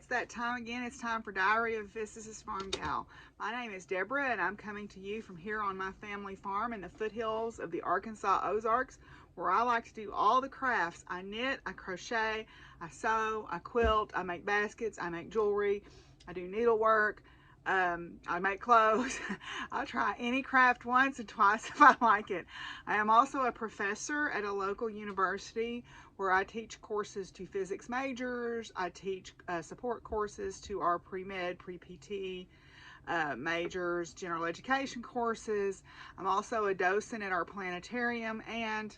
it's that time again. It's time for Diary of a Physicist Farmgal. My name is Deborah, and I'm coming to you from here on my family farm in the foothills of the Arkansas Ozarks, where I like to do all the crafts. I knit, I crochet, I sew, I quilt, I make baskets, I make jewelry, I do needlework, I make clothes. I'll try any craft once and twice if I like it. I am also a professor at a local university where I teach courses to physics majors. I teach support courses to our pre-med, pre-PT majors, general education courses. I'm also a docent at our planetarium, and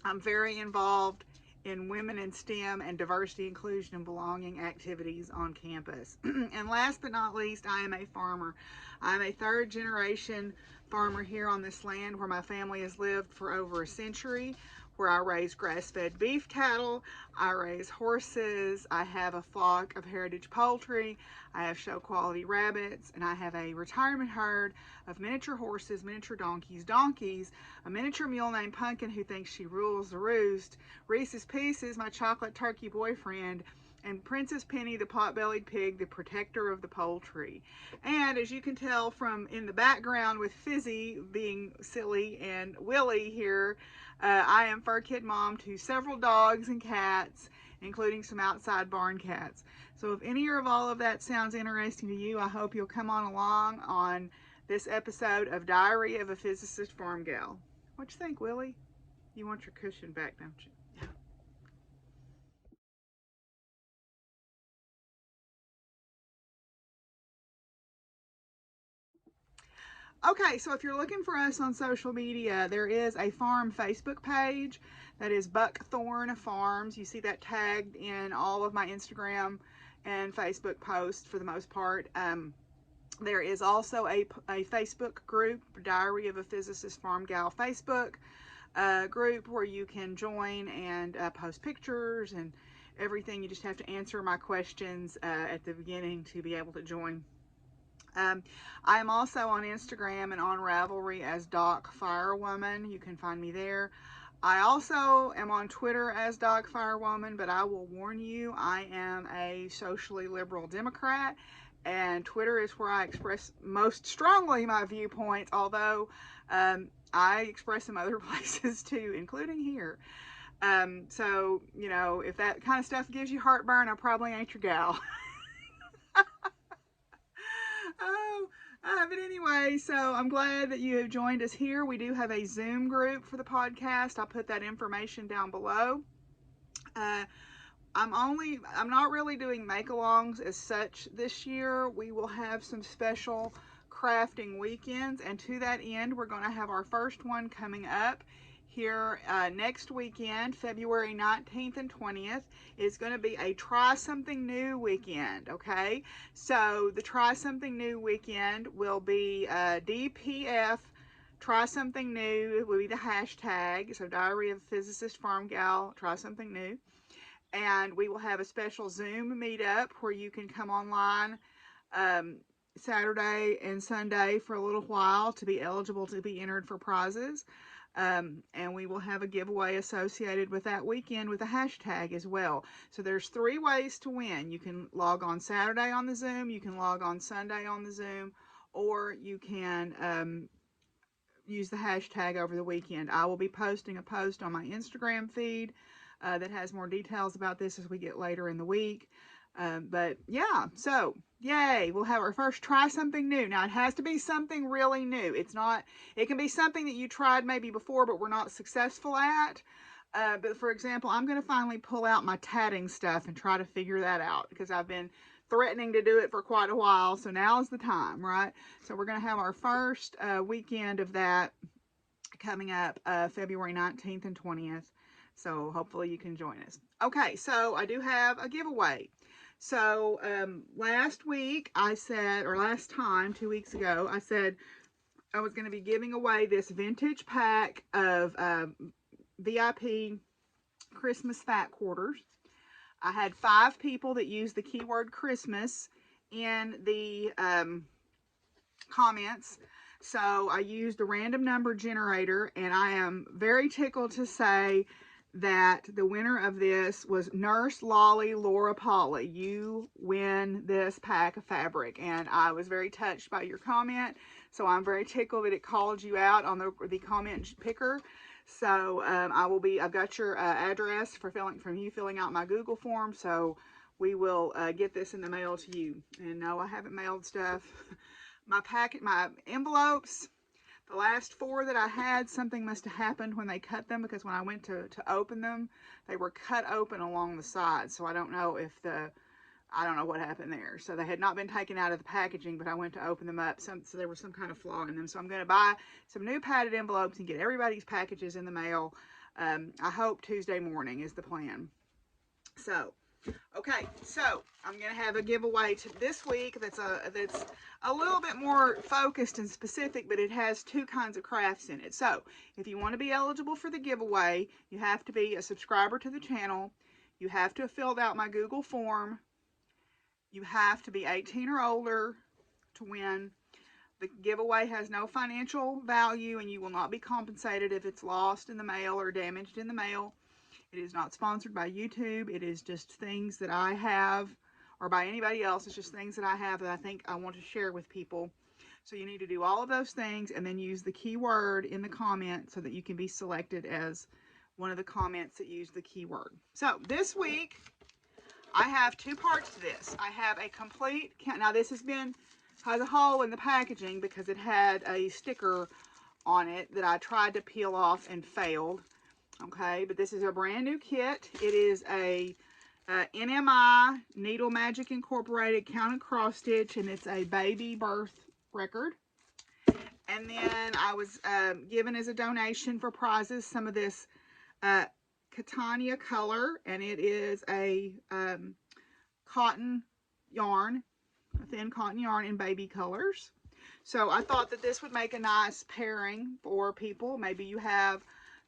I'm very involved in women in STEM and diversity, inclusion, and belonging activities on campus. And last but not least, I am a farmer. I'm a third generation farmer here on this land where my family has lived for over a century, where I raise grass-fed beef cattle, I raise horses, I have a flock of heritage poultry, I have show quality rabbits, and I have a retirement herd of miniature horses, miniature donkeys, a miniature mule named Pumpkin who thinks she rules the roost, Reese's Pieces, my chocolate turkey boyfriend, and Princess Penny, the pot-bellied pig, the protector of the poultry. And as you can tell from in the background with Fizzy being silly and Willie here, I am fur kid mom to several dogs and cats, including some outside barn cats. So if any or all of that sounds interesting to you, I hope you'll come on along on this episode of Diary of a Physicist Farmgal. What you think, Willie? You want your cushion back, don't you? Okay, so if you're looking for us on social media, there is a farm Facebook page that is Buckthorn Farms. You see that tagged in all of my Instagram and Facebook posts for the most part. There is also a Facebook group, Diary of a Physicist Farmgal Facebook group, where you can join and post pictures and everything. You just have to answer my questions at the beginning to be able to join. I am also on Instagram and on Ravelry as Doc Firewoman. You can find me there. I also am on Twitter as Doc Firewoman, but I will warn you, I am a socially liberal Democrat, and Twitter is where I express most strongly my viewpoints, although I express them other places too, including here. So, you know, if that kind of stuff gives you heartburn, I probably ain't your gal. Oh, but anyway, so I'm glad that you have joined us here. We do have a Zoom group for the podcast. I'll put that information down below. I'm not really doing make-alongs as such this year. We will have some special crafting weekends, and to that end, we're going to have our first one coming up here next weekend, February 19th and 20th. It's going to be a Try Something New weekend, okay? So the Try Something New weekend will be DPF, Try Something New will be the hashtag. So Diary of a Physicist Farmgal, Try Something New. And we will have a special Zoom meetup where you can come online Saturday and Sunday for a little while to be eligible to be entered for prizes. And we will have a giveaway associated with that weekend with a hashtag as well. So there's 3 ways to win. You can log on Saturday on the Zoom, you can log on Sunday on the Zoom, or you can use the hashtag over the weekend. I will be posting a post on my Instagram feed that has more details about this as we get later in the week. But yeah, so yay, we'll have our first Try Something New. Now it has to be something really new. It can be something that you tried maybe before but were not successful at. But for example, I'm going to finally pull out my tatting stuff and try to figure that out, because I've been threatening to do it for quite a while. So now is the time, right? So we're going to have our first weekend of that coming up February 19th and 20th. So hopefully you can join us. Okay, so I do have a giveaway. So last week I said, or last time, 2 weeks ago, I said I was going to be giving away this vintage pack of VIP Christmas fat quarters. I had 5 people that used the keyword Christmas in the comments. So I used a random number generator, and I am very tickled to say that the winner of this was Nurse Lolly Laura Polly. You win this pack of fabric, and I was very touched by your comment, so I'm very tickled that it called you out on the comment picker. So I've got your address for filling out my Google form, so we will get this in the mail to you. And no, I haven't mailed stuff. My envelopes, the last 4 that I had, something must have happened when they cut them, because when I went to open them, they were cut open along the side. So I don't know what happened there. So they had not been taken out of the packaging, but I went to open them up. So there was some kind of flaw in them. So I'm going to buy some new padded envelopes and get everybody's packages in the mail. I hope Tuesday morning is the plan. So, okay, so I'm going to have a giveaway this week that's a little bit more focused and specific, but it has 2 kinds of crafts in it. So, if you want to be eligible for the giveaway, you have to be a subscriber to the channel. You have to have filled out my Google form. You have to be 18 or older to win. The giveaway has no financial value, and you will not be compensated if it's lost in the mail or damaged in the mail. It is not sponsored by YouTube. It is just things that I have, or by anybody else. It's just things that I have that I think I want to share with people. So you need to do all of those things and then use the keyword in the comment so that you can be selected as one of the comments that use the keyword. So this week, I have 2 parts to this. I have a complete, now this has a hole in the packaging because it had a sticker on it that I tried to peel off and failed. Okay, but this is a brand new kit. It is a NMI, Needle Magic Incorporated, counted cross stitch, and it's a baby birth record. And then I was given as a donation for prizes some of this Catania color, and it is a cotton yarn, a thin cotton yarn in baby colors. So I thought that this would make a nice pairing for people. Maybe you have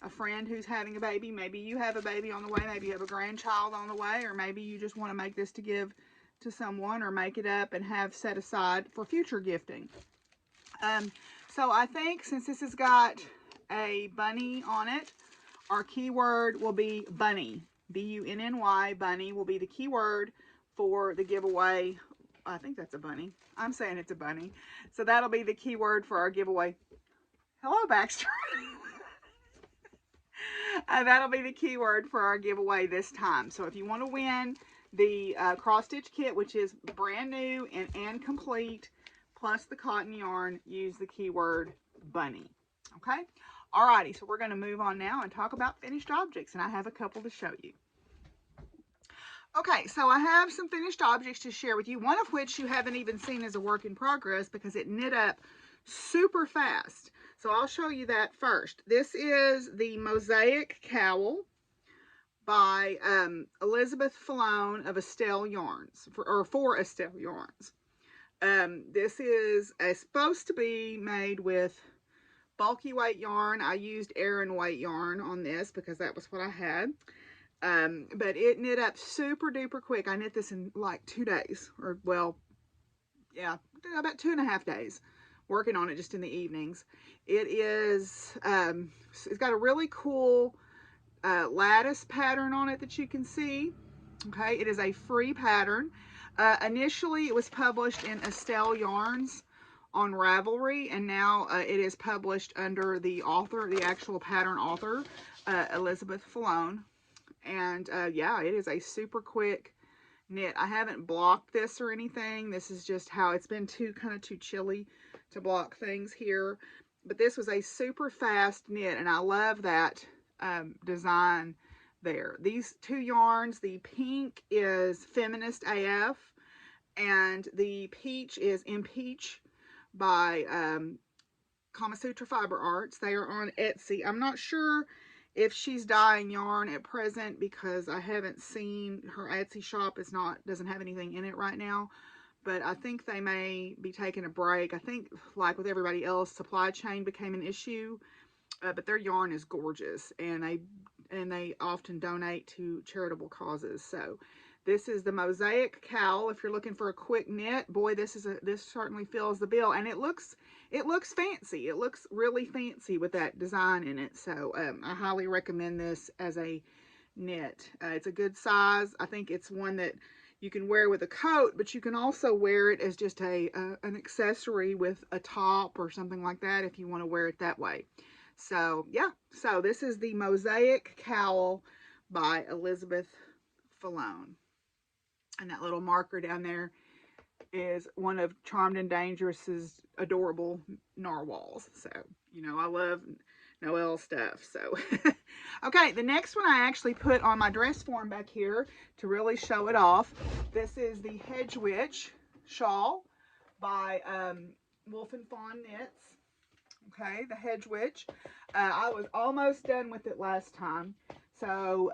a friend who's having a baby, maybe you have a baby on the way, maybe you have a grandchild on the way, or maybe you just want to make this to give to someone, or make it up and have set aside for future gifting. So I think since this has got a bunny on it, our keyword will be bunny. B-U-N-N-Y, bunny will be the keyword for the giveaway. I think that's a bunny. I'm saying it's a bunny. So that'll be the keyword for our giveaway. Hello, Baxter. That'll be the keyword for our giveaway this time. So if you want to win the cross stitch kit, which is brand new and complete, plus the cotton yarn, use the keyword bunny. Okay? Alrighty, so we're going to move on now and talk about finished objects, and I have a couple to show you. Okay, so I have some finished objects to share with you, one of which you haven't even seen as a work in progress because it knit up super fast. So I'll show you that first. This is the Mosaic Cowl by Elizabeth Fallon of Estelle Yarns, for Estelle Yarns. This is supposed to be made with bulky weight yarn. I used Aran weight yarn on this because that was what I had. But it knit up super duper quick. I knit this in like 2 days, or well, yeah, about 2.5 days, working on it just in the evenings. It is, it's got a really cool lattice pattern on it that you can see. Okay, it is a free pattern. Initially, it was published in Estelle Yarns on Ravelry, and now it is published under the author, the actual pattern author, Elizabeth Fallon. And yeah, it is a super quick knit. I haven't blocked this or anything. This is just how it's been kind of too chilly to block things here. But this was a super fast knit, and I love that design there. These 2 yarns, the pink is Feminist AF, and the peach is Impeach by Kama Sutra Fiber Arts. They are on Etsy. I'm not sure if she's dyeing yarn at present because I haven't seen her Etsy shop. Doesn't have anything in it right now, but I think they may be taking a break. I think, like with everybody else, supply chain became an issue, but their yarn is gorgeous, and they often donate to charitable causes. So This is the Mosaic Cowl. If you're looking for a quick knit, boy, this certainly fills the bill, and it looks fancy. It looks really fancy with that design in it. So I highly recommend this as a knit. It's a good size. I think it's one that you can wear with a coat, but you can also wear it as just an accessory with a top or something like that if you want to wear it that way. So yeah, so this is the Mosaic Cowl by Elizabeth Fallon. And that little marker down there is one of Charmed and Dangerous's adorable narwhals. So, you know, I love Noelle stuff. So, okay, the next one I actually put on my dress form back here to really show it off. This is the Hedge Witch shawl by Wolf and Fawn Knits. Okay, the Hedge Witch. I was almost done with it last time. So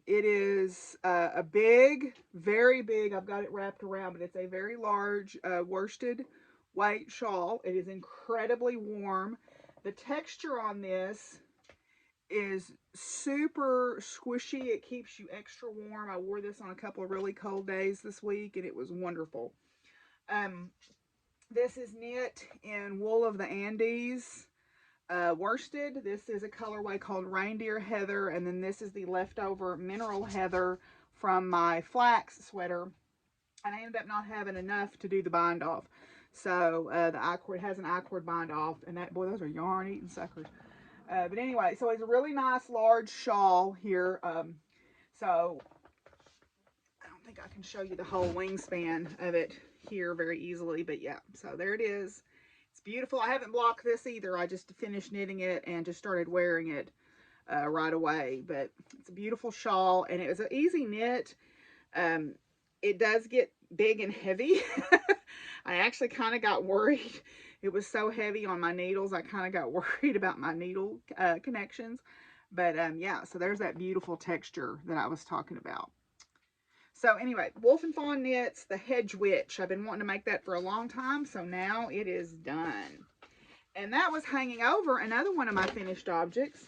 it is a big, very big, I've got it wrapped around, but it's a very large worsted white shawl. It is incredibly warm. The texture on this is super squishy. It keeps you extra warm. I wore this on a couple of really cold days this week, and it was wonderful. This is knit in wool of the Andes. Worsted. This is a colorway called Reindeer Heather, and then this is the leftover Mineral Heather from my flax sweater, and I ended up not having enough to do the bind off. So the I-cord has an I-cord bind off, and that, boy, those are yarn eating suckers. But anyway, so it's a really nice large shawl here. So I don't think I can show you the whole wingspan of it here very easily, but yeah, so there it is. It's beautiful. I haven't blocked this either. I just finished knitting it and just started wearing it right away. But it's a beautiful shawl, and it was an easy knit. It does get big and heavy. I actually kind of got worried. It was so heavy on my needles. I kind of got worried about my needle connections. But yeah, so there's that beautiful texture that I was talking about. So anyway, Wolf and Fawn Knits, the Hedge Witch. I've been wanting to make that for a long time, so now it is done. And that was hanging over another one of my finished objects.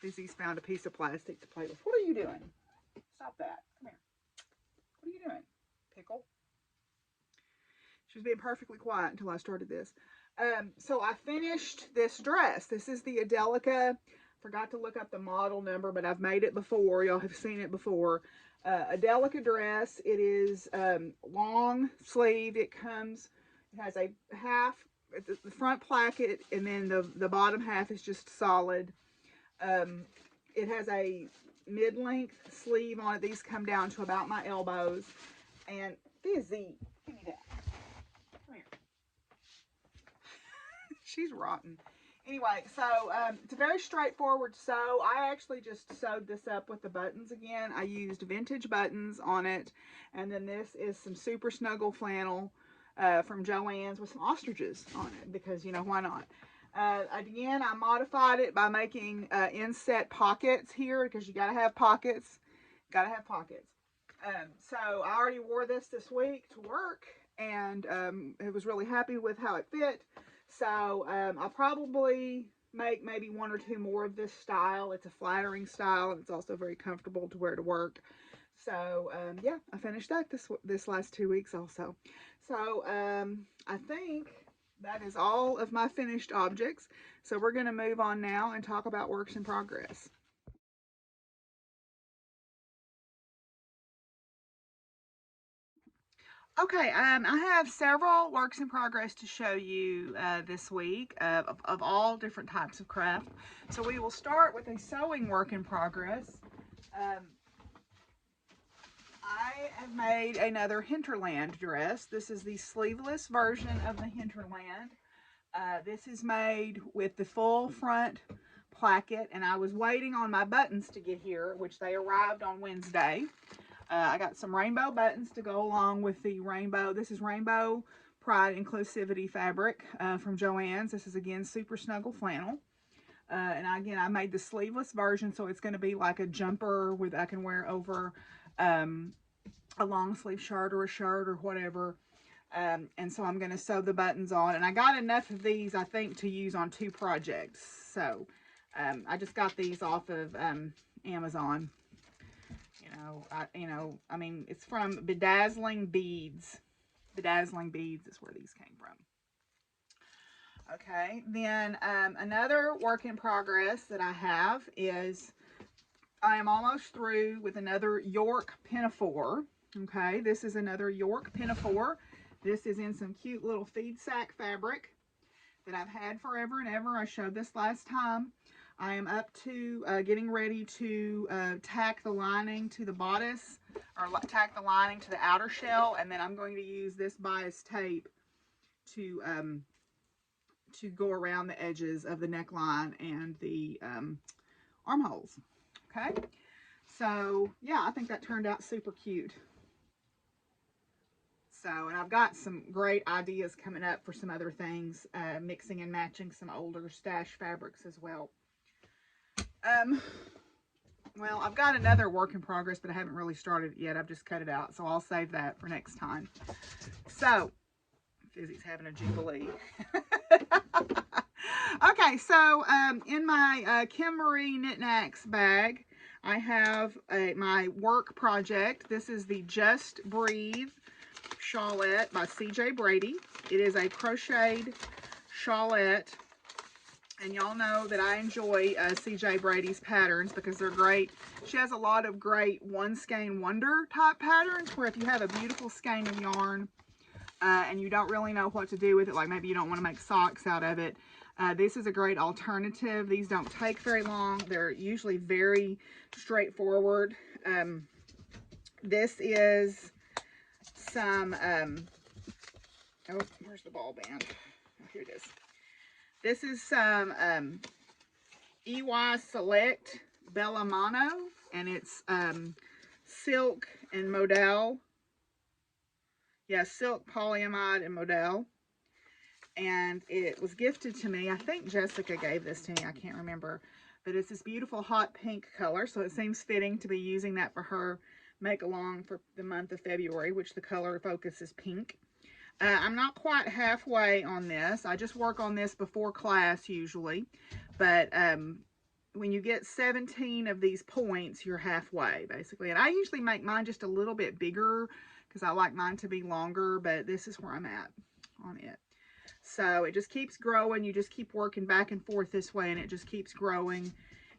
Busy's found a piece of plastic to play with. What are you doing? Stop that. Come here. What are you doing? Pickle? She was being perfectly quiet until I started this. So I finished this dress. This is the Adelica. Forgot to look up the model number, but I've made it before. Y'all have seen it before. Adelica dress. It is long sleeved. It has a half, the front placket, and then the bottom half is just solid. It has a mid-length sleeve on it. These come down to about my elbows. And Fizzy, give me that. Come here. She's rotten. Anyway, so it's a very straightforward sew. I actually just sewed this up with the buttons again. I used vintage buttons on it. And then this is some super snuggle flannel from Joann's with some ostriches on it because, you know, why not? Again, I modified it by making inset pockets here because you got to have pockets. Got to have pockets. So I already wore this week to work, and I was really happy with how it fit. So I'll probably make maybe one or two more of this style. It's a flattering style, and it's also very comfortable to wear to work. So yeah, I finished that this last 2 weeks also. So I think that is all of my finished objects. So we're going to move on now and talk about works in progress. Okay, I have several works in progress to show you this week of all different types of craft. So we will start with a sewing work in progress. I have made another hinterland dress. This is the sleeveless version of the hinterland. This is made with the full front placket, and I was waiting on my buttons to get here, which they arrived on Wednesday. I got some rainbow buttons to go along with the rainbow. This is Rainbow Pride Inclusivity fabric from Joann's. This is, again, super snuggle flannel. And again, I made the sleeveless version, so it's going to be like a jumper with I can wear over a long sleeve shirt or whatever. And so I'm going to sew the buttons on. And I got enough of these, I think, to use on 2 projects. So I just got these off of Amazon. I mean, it's from Bedazzling Beads. Bedazzling Beads is where these came from. Okay, then another work in progress that I have is I am almost through with another York pinafore. Okay, this is another York pinafore. This is in some cute little feed sack fabric that I've had forever and ever. I showed this last time. I am up to getting ready to tack the lining to the bodice, or tack the lining to the outer shell, and then I'm going to use this bias tape to go around the edges of the neckline and the armholes. Okay, so yeah, I think that turned out super cute. So, and I've got some great ideas coming up for some other things, mixing and matching some older stash fabrics as well. Well, I've got another work in progress, but I haven't really started it yet. I've just cut it out, so I'll save that for next time. So, Fizzy's having a jubilee. Okay, so in my Kim Marie Knit Knacks bag, I have my work project. This is the Just Breathe shawlette by CJ Brady. It is a crocheted shawlette, and y'all know that I enjoy CJ Brady's patterns because they're great. She has a lot of great one skein wonder type patterns where if you have a beautiful skein of yarn and you don't really know what to do with it, like maybe you don't want to make socks out of it, this is a great alternative. These don't take very long. They're usually very straightforward. This is some, oh, where's the ball band? Oh, here it is. This is some EY Select Bella Mono, and it's silk and modal. Yeah, silk, polyamide, and modal. And it was gifted to me. I think Jessica gave this to me. I can't remember. But it's this beautiful hot pink color, so it seems fitting to be using that for her make-along for the month of February, which the color focus is pink. I'm not quite halfway on this. I just work on this before class usually. But when you get 17 of these points, you're halfway, basically. And I usually make mine just a little bit bigger because I like mine to be longer, but this is where I'm at on it. So it just keeps growing. You just keep working back and forth this way, and it just keeps growing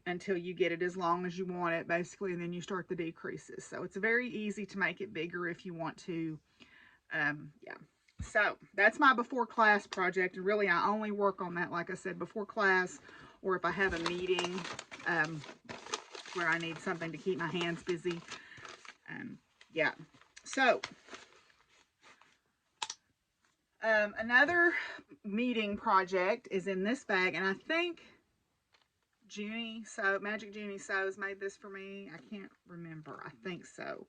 until you get it as long as you want it, basically, and then you start the decreases. So it's very easy to make it bigger if you want to. Yeah. So that's my before class project, and really I only work on that, like I said, before class, or if I have a meeting where I need something to keep my hands busy. Yeah. So another meeting project is in this bag, and I think Junie Magic Junie Sews made this for me. I can't remember. I think so.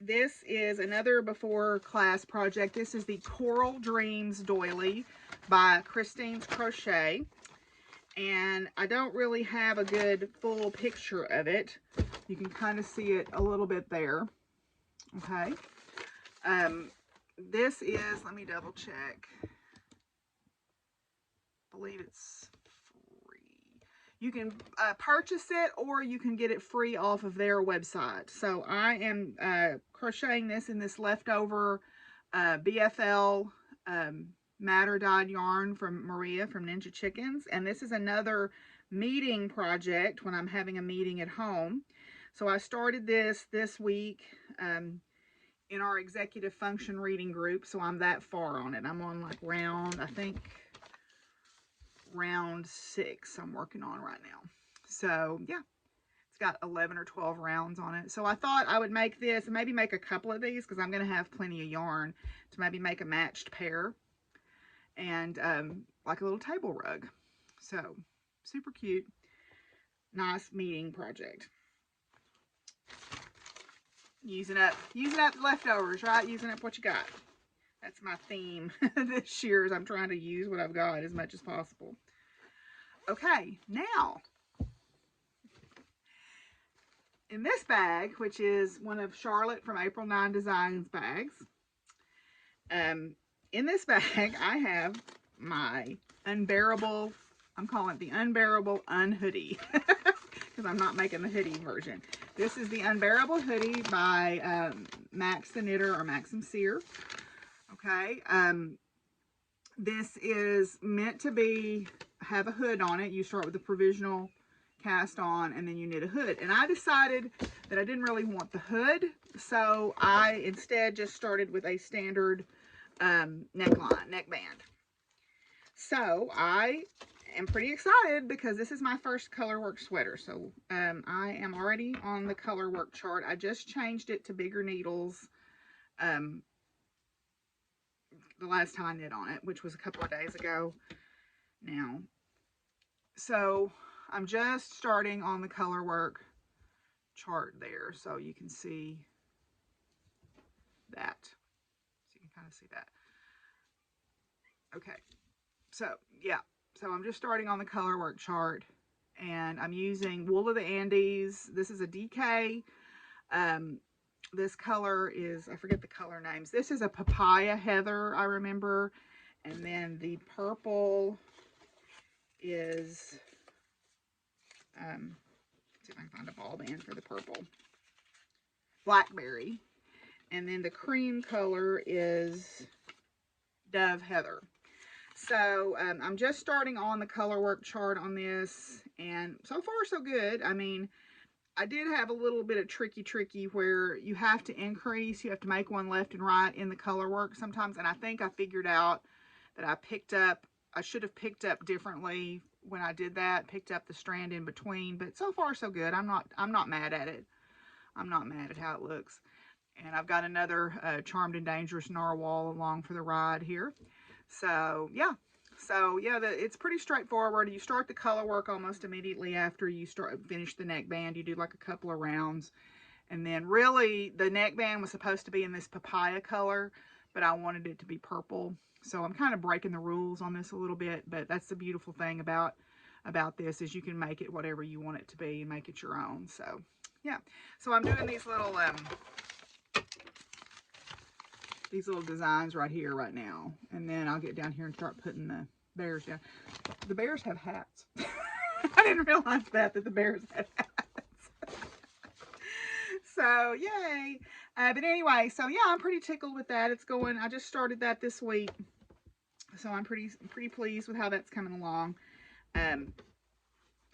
This is another before class project. This is the Coral Dreams doily by Christine's Crochet, and I don't really have a good full picture of it. You can kind of see it a little bit there. Okay. This is, let me double check. I believe it's free. You can purchase it, or you can get it free off of their website. So I am crocheting this in this leftover BFL madder dyed yarn from Maria from Ninja Chickens. And this is another meeting project when I'm having a meeting at home. So I started this week in our executive function reading group, so I'm that far on it. I'm on like round 6 I'm working on right now. So yeah, it's got 11 or 12 rounds on it. So I thought I would make this and maybe make a couple of these because I'm going to have plenty of yarn to maybe make a matched pair and like a little table rug. So super cute, nice meeting project. Using up leftovers, right? Using up what you got. That's my theme this year, is I'm trying to use what I've got as much as possible. Okay, now, in this bag, which is one of Charlotte from April 9 Designs bags, in this bag, I have my unbearable, I'm calling it the unbearable unhoodie, because I'm not making the hoodie version. This is the Unbearable Hoodie by Max the Knitter or Maxim Sear. Okay. This is meant to have a hood on it. You start with a provisional cast on and then you knit a hood. And I decided that I didn't really want the hood, so I instead just started with a standard neckband. So I am pretty excited because this is my first colorwork sweater. So I am already on the colorwork chart. I just changed it to bigger needles the last time I knit on it, which was a couple of days ago now. So I'm just starting on the colorwork chart there, so you can see that. So you can kind of see that. Okay, so yeah, so I'm just starting on the colorwork chart, and I'm using Wool of the Andes. This is a DK. This color is, I forget the color names. This is a papaya heather, I remember. And then the purple is, let's see if I can find a ball band for the purple. Blackberry. And then the cream color is Dove Heather. So I'm just starting on the colorwork chart on this, and so far so good. I mean, I did have a little bit of tricky where you have to increase, you have to make one left and right in the color work sometimes, and I think I figured out that I should have picked up differently when I did that, picked up the strand in between, but so far so good. I'm not mad at it. I'm not mad at how it looks. And I've got another Charmed and Dangerous Narwhal along for the ride here. So yeah. It's pretty straightforward. You start the color work almost immediately after you finish the neckband. You do like a couple of rounds, and then really the neckband was supposed to be in this papaya color, but I wanted it to be purple. So I'm kind of breaking the rules on this a little bit, but that's the beautiful thing about this is you can make it whatever you want it to be and make it your own. So yeah, so I'm doing these little designs right here right now, and then I'll get down here and start putting the bears down. The bears have hats. I didn't realize that the bears had hats. So yay. But anyway, so yeah, I'm pretty tickled with that. It's going, I just started that this week, so I'm pretty pleased with how that's coming along.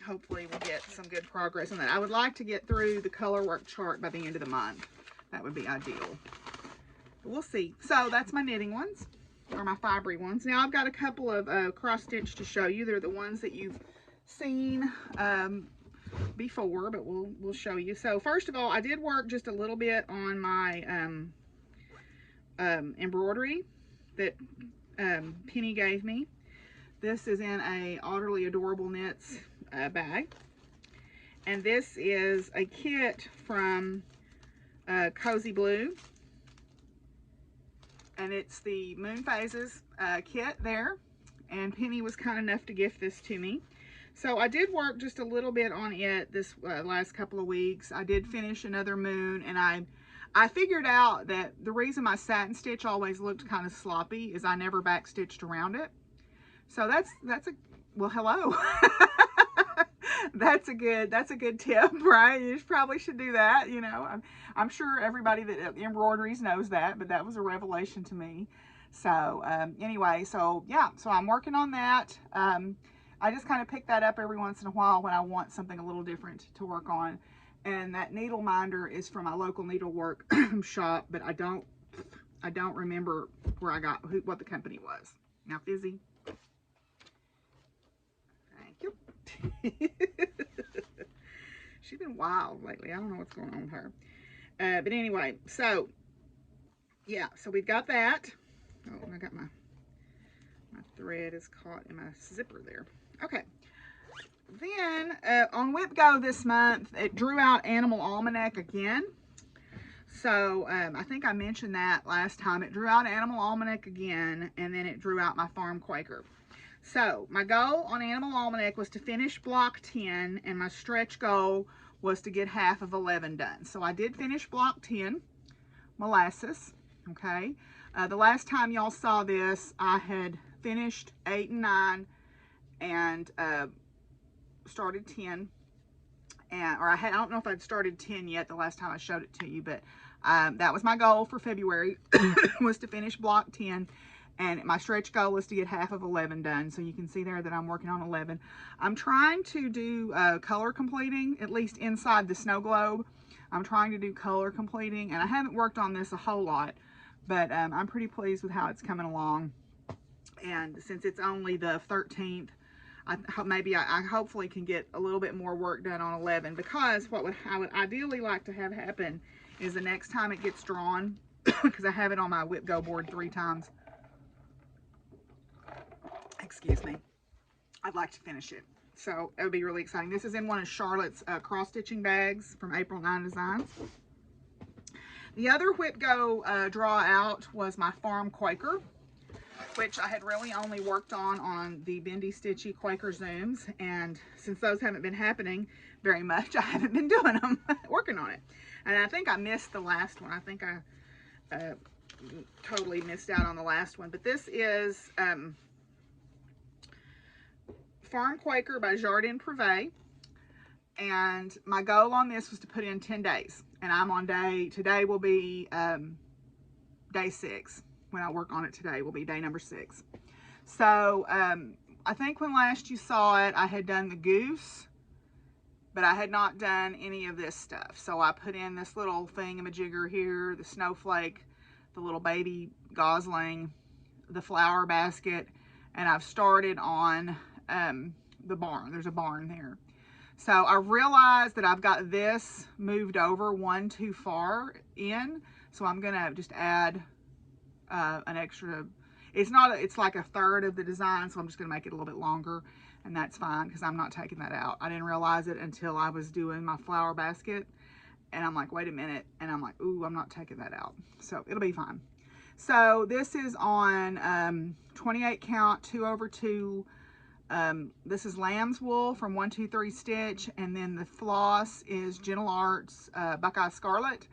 Hopefully we'll get some good progress on that. I would like to get through the color work chart by the end of the month. That would be ideal. We'll see. So that's my knitting ones, or my fibery ones. Now I've got a couple of cross stitch to show you. They're the ones that you've seen before, but we'll show you. So first of all, I did work just a little bit on my embroidery that Penny gave me. This is in a Utterly Adorable Knits bag, and this is a kit from Cozy Blue. And it's the Moon Phases kit there. And Penny was kind enough to gift this to me. So I did work just a little bit on it this last couple of weeks. I did finish another moon, and I figured out that the reason my satin stitch always looked kind of sloppy is I never back stitched around it. So that's a, well, hello. That's a good tip, right? You probably should do that. You know, I'm sure everybody that embroideries knows that, but that was a revelation to me. So anyway, so yeah, so I'm working on that. I just kind of pick that up every once in a while when I want something a little different to work on. And that needle minder is from my local needlework shop, but I don't remember where I got what the company was. Now, Fizzy. She's been wild lately. I don't know what's going on with her. But anyway, so yeah, so we've got that. Oh, I got my thread is caught in my zipper there. Okay. Then on Whip Go this month, it drew out Animal Almanac again. So I think I mentioned that last time. It drew out Animal Almanac again, and then it drew out my Farm Quaker. So my goal on Animal Almanac was to finish block 10, and my stretch goal was to get half of 11 done. So I did finish block 10, Molasses, okay? The last time y'all saw this, I had finished 8 and 9 and started 10. And I don't know if I'd started 10 yet the last time I showed it to you, but that was my goal for February was to finish block 10, and my stretch goal was to get half of 11 done. So you can see there that I'm working on 11. I'm trying to do color completing, at least inside the snow globe. I'm trying to do color completing, and I haven't worked on this a whole lot, but I'm pretty pleased with how it's coming along. And since it's only the 13th, I hopefully can get a little bit more work done on 11, because I would ideally like to have happen is the next time it gets drawn, because I have it on my whip go board 3 times. Excuse me. I'd like to finish it. So it would be really exciting. This is in one of Charlotte's cross-stitching bags from April 9 Designs. The other whip go draw out was my Farm Quaker, which I had really only worked on the Bendy Stitchy Quaker Zooms, and since those haven't been happening very much, I haven't been doing them, working on it. And I think I missed the last one. I think I totally missed out on the last one. But this is Farm Quaker by Jardin Privé, and my goal on this was to put in 10 days, and I'm on today will be day 6. When I work on it today will be day number 6. So I think when last you saw it, I had done the goose, but I had not done any of this stuff. So I put in this little thingamajigger here, the snowflake, the little baby gosling, the flower basket, and I've started on the barn. There's a barn there. So I realized that I've got this moved over one too far in, so I'm gonna just add an extra, it's like a third of the design, so I'm just gonna make it a little bit longer, and that's fine because I'm not taking that out. I didn't realize it until I was doing my flower basket, and I'm like, wait a minute, and I'm like, ooh, I'm not taking that out, so it'll be fine. So this is on 28 count 2/2. This is lamb's wool from 123 Stitch, and then the floss is Gentle Arts Buckeye Scarlet.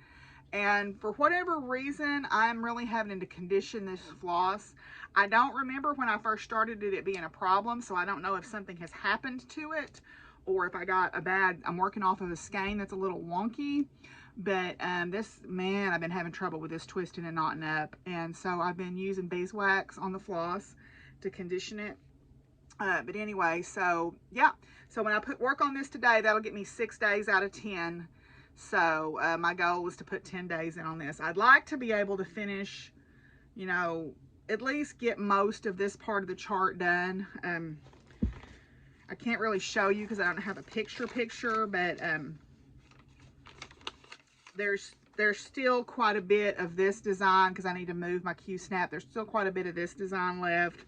And for whatever reason, I'm really having to condition this floss. I don't remember when I first started it being a problem, so I don't know if something has happened to it, or if I got I'm working off of a skein that's a little wonky. But I've been having trouble with this twisting and knotting up, and so I've been using beeswax on the floss to condition it. But anyway, so yeah, so when I put work on this today, that'll get me 6 days out of 10. So my goal was to put 10 days in on this. I'd like to be able to finish, you know, at least get most of this part of the chart done. I can't really show you because I don't have a picture, but there's still quite a bit of this design because I need to move my Q-snap. There's still quite a bit of this design left.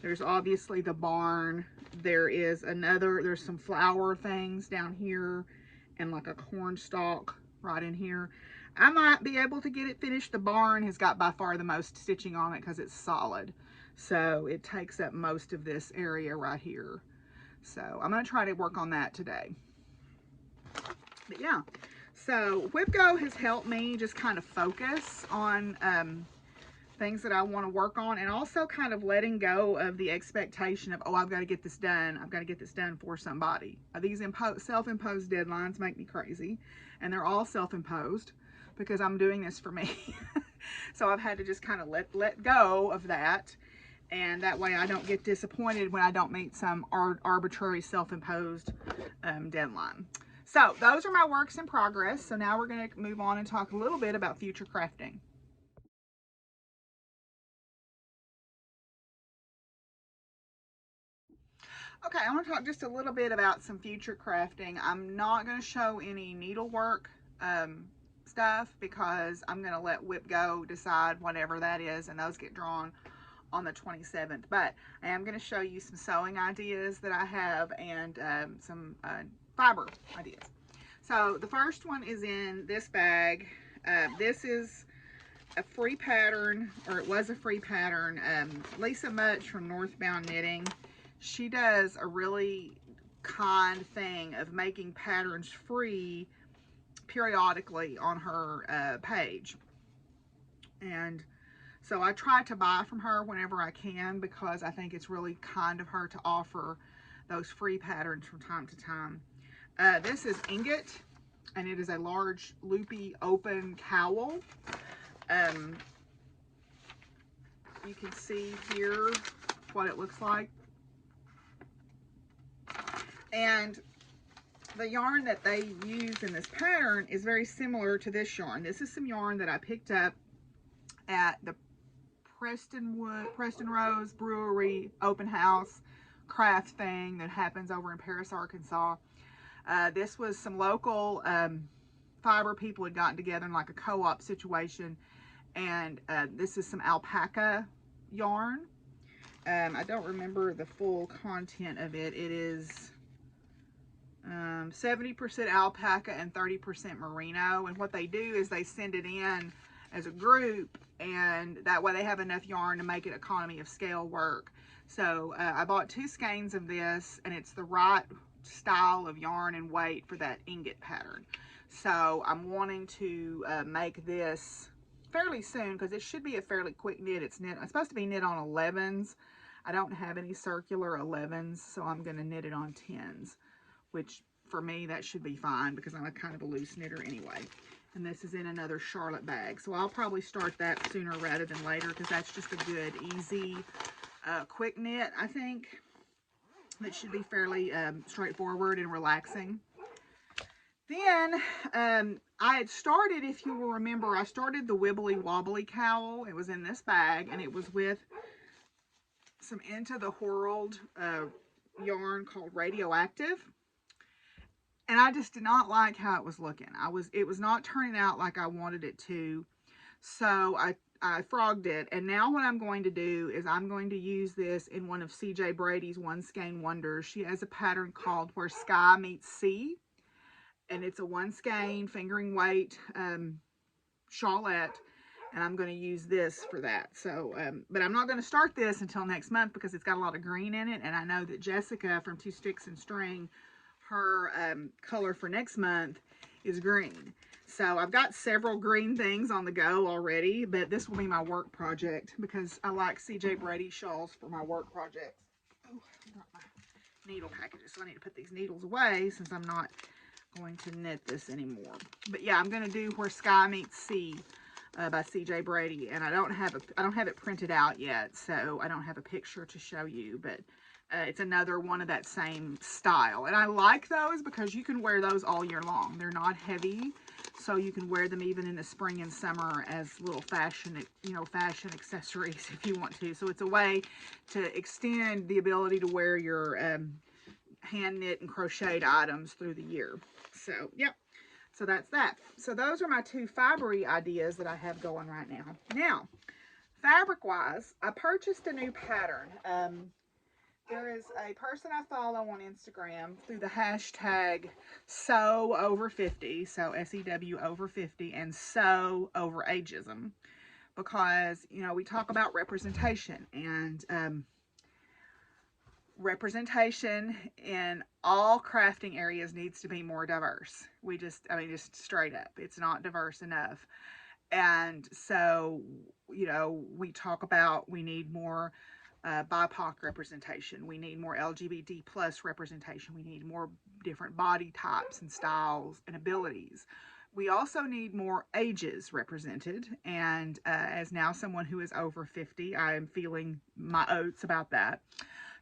There's obviously the barn. There's some flower things down here, and like a corn stalk right in here. I might be able to get it finished. The barn has got by far the most stitching on it because it's solid. So it takes up most of this area right here. So I'm going to try to work on that today. But yeah, so WhipGo has helped me just kind of focus on things that I want to work on, and also kind of letting go of the expectation of, oh, I've got to get this done. I've got to get this done for somebody. These self-imposed deadlines make me crazy, and they're all self-imposed because I'm doing this for me. So I've had to just kind of let go of that, and that way I don't get disappointed when I don't meet some arbitrary self-imposed deadline. So those are my works in progress. So now we're going to move on and talk a little bit about future crafting. Okay, I want to talk just a little bit about some future crafting. I'm not going to show any needlework stuff because I'm going to let WhipGo decide whatever that is, and those get drawn on the 27th. But I am going to show you some sewing ideas that I have, and some fiber ideas. So the first one is in this bag. This is a free pattern, or it was a free pattern. Lisa Much from Northbound Knitting. She does a really kind thing of making patterns free periodically on her page. And so I try to buy from her whenever I can because I think it's really kind of her to offer those free patterns from time to time. This is Ingot, and it is a large loopy open cowl. You can see here what it looks like. And the yarn that they use in this pattern is very similar to this yarn. This is some yarn that I picked up at the Preston Rose Brewery open house craft thing that happens over in Paris, Arkansas. This was some local fiber people had gotten together in like a co-op situation, and this is some alpaca yarn. I don't remember the full content of it. It is 70% alpaca and 30% merino, and what they do is they send it in as a group, and that way they have enough yarn to make it economy of scale work. So I bought 2 skeins of this, and it's the right style of yarn and weight for that ingot pattern. So I'm wanting to make this fairly soon, because it should be a fairly quick knit. It's supposed to be knit on 11s. I don't have any circular 11s, so I'm going to knit it on 10s, which for me that should be fine because I'm a kind of a loose knitter anyway. And this is in another Charlotte bag, so I'll probably start that sooner rather than later, because that's just a good, easy, quick knit, I think. That should be fairly straightforward and relaxing. Then I had started, if you will remember, I started the Wibbly Wobbly cowl. It was in this bag, and it was with some Into the World yarn called Radioactive. And I just did not like how it was looking. It was not turning out like I wanted it to. So I frogged it. And now what I'm going to do is I'm going to use this in one of CJ Brady's One Skein Wonders. She has a pattern called Where Sky Meets Sea. And it's a 1 skein fingering weight shawlette. And I'm going to use this for that. So, but I'm not going to start this until next month because it's got a lot of green in it. And I know that Jessica from Two Sticks and String, her color for next month is green. So I've got several green things on the go already, but this will be my work project because I like CJ Brady shawls for my work projects. Oh, I got my needle packages, so I need to put these needles away since I'm not going to knit this anymore. But yeah, I'm going to do Where Sky Meets Sea by CJ Brady, and I don't have it printed out yet, so I don't have a picture to show you, but it's another one of that same style. And I like those because you can wear those all year long. They're not heavy, so you can wear them even in the spring and summer as little fashion, fashion accessories if you want to. So it's a way to extend the ability to wear your hand knit and crocheted items through the year. So, yep. So that's that. So those are my 2 fibery ideas that I have going right now. Now, fabric-wise, I purchased a new pattern. There is a person I follow on Instagram through the hashtag SewOver50, so SEW over 50, and Sew over ageism, because, we talk about representation, and representation in all crafting areas needs to be more diverse. Just straight up, it's not diverse enough. And so, we talk about we need more BIPOC representation. We need more LGBT plus representation. We need more different body types and styles and abilities. We also need more ages represented. And as now someone who is over 50, I am feeling my oats about that.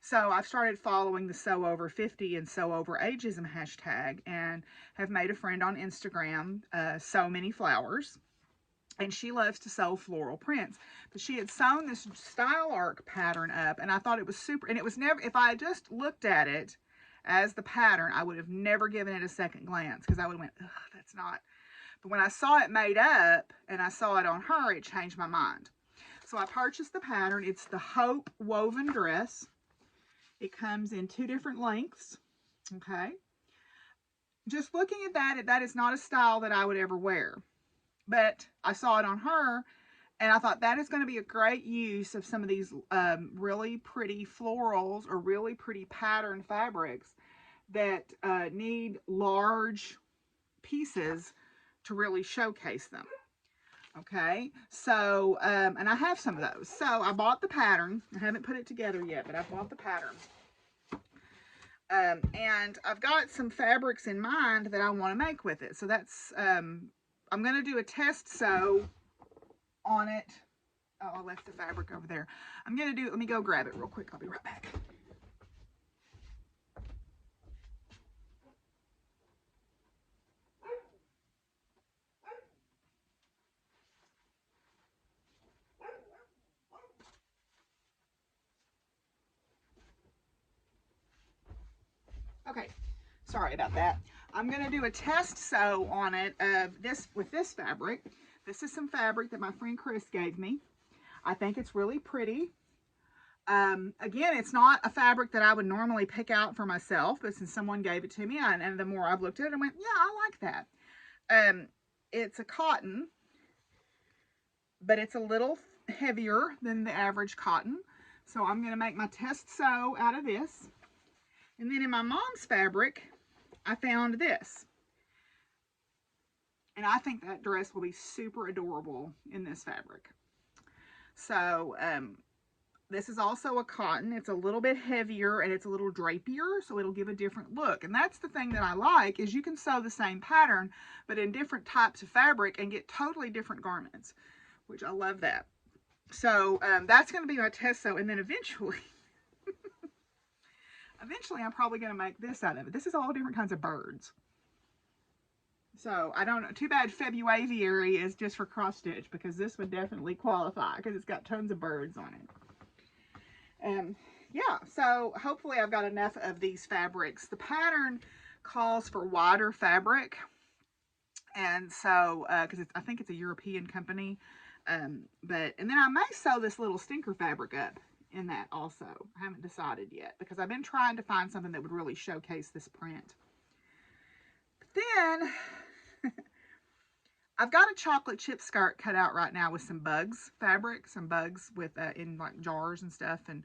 So I've started following the Sew Over 50 and Sew Over Ageism hashtag, and have made a friend on Instagram, Sew Many Flowers. And she loves to sew floral prints. But she had sewn this style arc pattern up, and I thought it was super. And it was never, if I had just looked at it as the pattern, I would have never given it a second glance, because I would have went, ugh, that's not. But when I saw it made up and I saw it on her, it changed my mind. So I purchased the pattern. It's the Hope Woven Dress. It comes in 2 different lengths. Okay. Just looking at that, that is not a style that I would ever wear. But I saw it on her, and I thought that is going to be a great use of some of these really pretty florals or really pretty pattern fabrics that need large pieces to really showcase them. Okay, so, and I have some of those. So I bought the pattern. I haven't put it together yet, but I bought the pattern. And I've got some fabrics in mind that I want to make with it. So that's, I'm going to do a test sew on it. Oh, I left the fabric over there. Let me go grab it real quick. I'll be right back. Okay, sorry about that. I'm going to do a test sew on it with this fabric. This is some fabric that my friend Chris gave me. I think it's really pretty. Again, it's not a fabric that I would normally pick out for myself, but since someone gave it to me, and the more I've looked at it, I went, yeah, I like that. It's a cotton, but it's a little heavier than the average cotton. So I'm going to make my test sew out of this. And then in my mom's fabric, I found this. And I think that dress will be super adorable in this fabric. So this is also a cotton. It's a little bit heavier and it's a little drapier, so it'll give a different look. And that's the thing that I like, is you can sew the same pattern, but in different types of fabric and get totally different garments, which I love that. So that's going to be my test sew. And then eventually I'm probably going to make this out of it. This is all different kinds of birds. So I don't know. Too bad February is just for cross stitch, because this would definitely qualify because it's got tons of birds on it. Yeah, so hopefully I've got enough of these fabrics. The pattern calls for wider fabric, and so because I think it's a European company. And then I may sew this little stinker fabric up in that also. I haven't decided yet, because I've been trying to find something that would really showcase this print. But then I've got a chocolate chip skirt cut out right now with some bugs fabric, some bugs with in like jars and stuff, and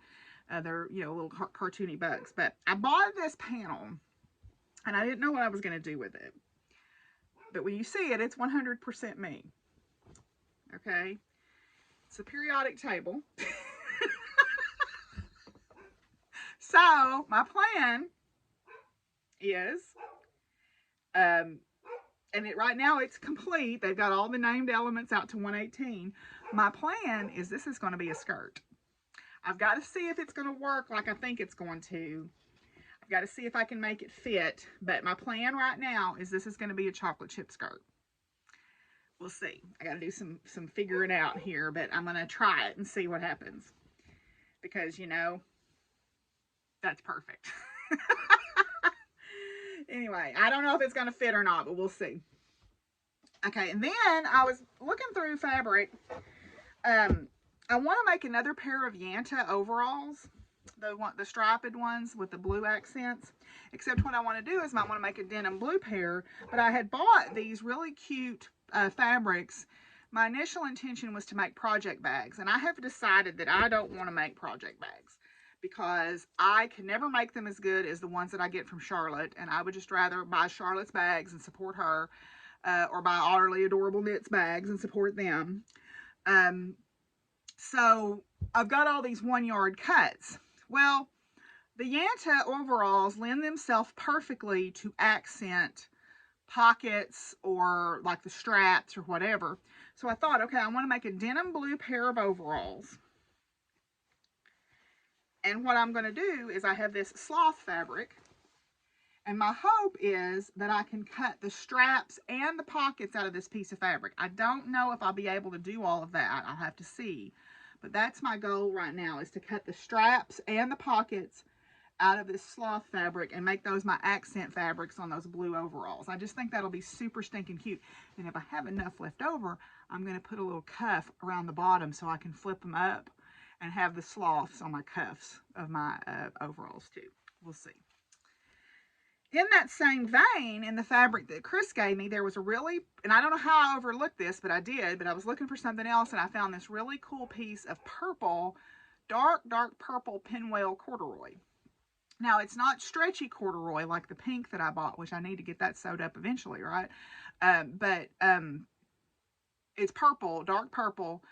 they're, you know, little cartoony bugs. But I bought this panel and I didn't know what I was going to do with it. But when you see it, it's 100% me. Okay, it's a periodic table. So my plan is, and right now it's complete. They've got all the named elements out to 118. My plan is this is going to be a skirt. I've got to see if it's going to work like I think it's going to. I've got to see if I can make it fit. But my plan right now is this is going to be a chocolate chip skirt. We'll see. I got to do some figuring out here, but I'm going to try it and see what happens. Because, you know, that's perfect. Anyway, I don't know if it's going to fit or not, but we'll see. Okay, and then I was looking through fabric. I want to make another pair of Yanta overalls, the striped ones with the blue accents. Except what I want to do is I want to make a denim blue pair, but I had bought these really cute fabrics. My initial intention was to make project bags, and I have decided that I don't want to make project bags, because I can never make them as good as the ones that I get from Charlotte, and I would just rather buy Charlotte's bags and support her, or buy Utterly Adorable Knits bags and support them. So I've got all these 1-yard cuts. Well, the Yanta overalls lend themselves perfectly to accent pockets or like the straps or whatever. So I thought, okay, I want to make a denim blue pair of overalls. And what I'm going to do is I have this sloth fabric, and my hope is that I can cut the straps and the pockets out of this piece of fabric. I don't know if I'll be able to do all of that. I'll have to see. But that's my goal right now, is to cut the straps and the pockets out of this sloth fabric and make those my accent fabrics on those blue overalls. I just think that'll be super stinking cute. And if I have enough left over, I'm going to put a little cuff around the bottom so I can flip them up and have the sloths on my cuffs of my overalls too. We'll see. In that same vein, in the fabric that Chris gave me, there was a really, and I don't know how I overlooked this, but I did, but I was looking for something else, and I found this really cool piece of purple, dark purple pinwheel corduroy. Now, it's not stretchy corduroy like the pink that I bought, which I need to get that sewed up eventually, right? But it's purple, dark purple,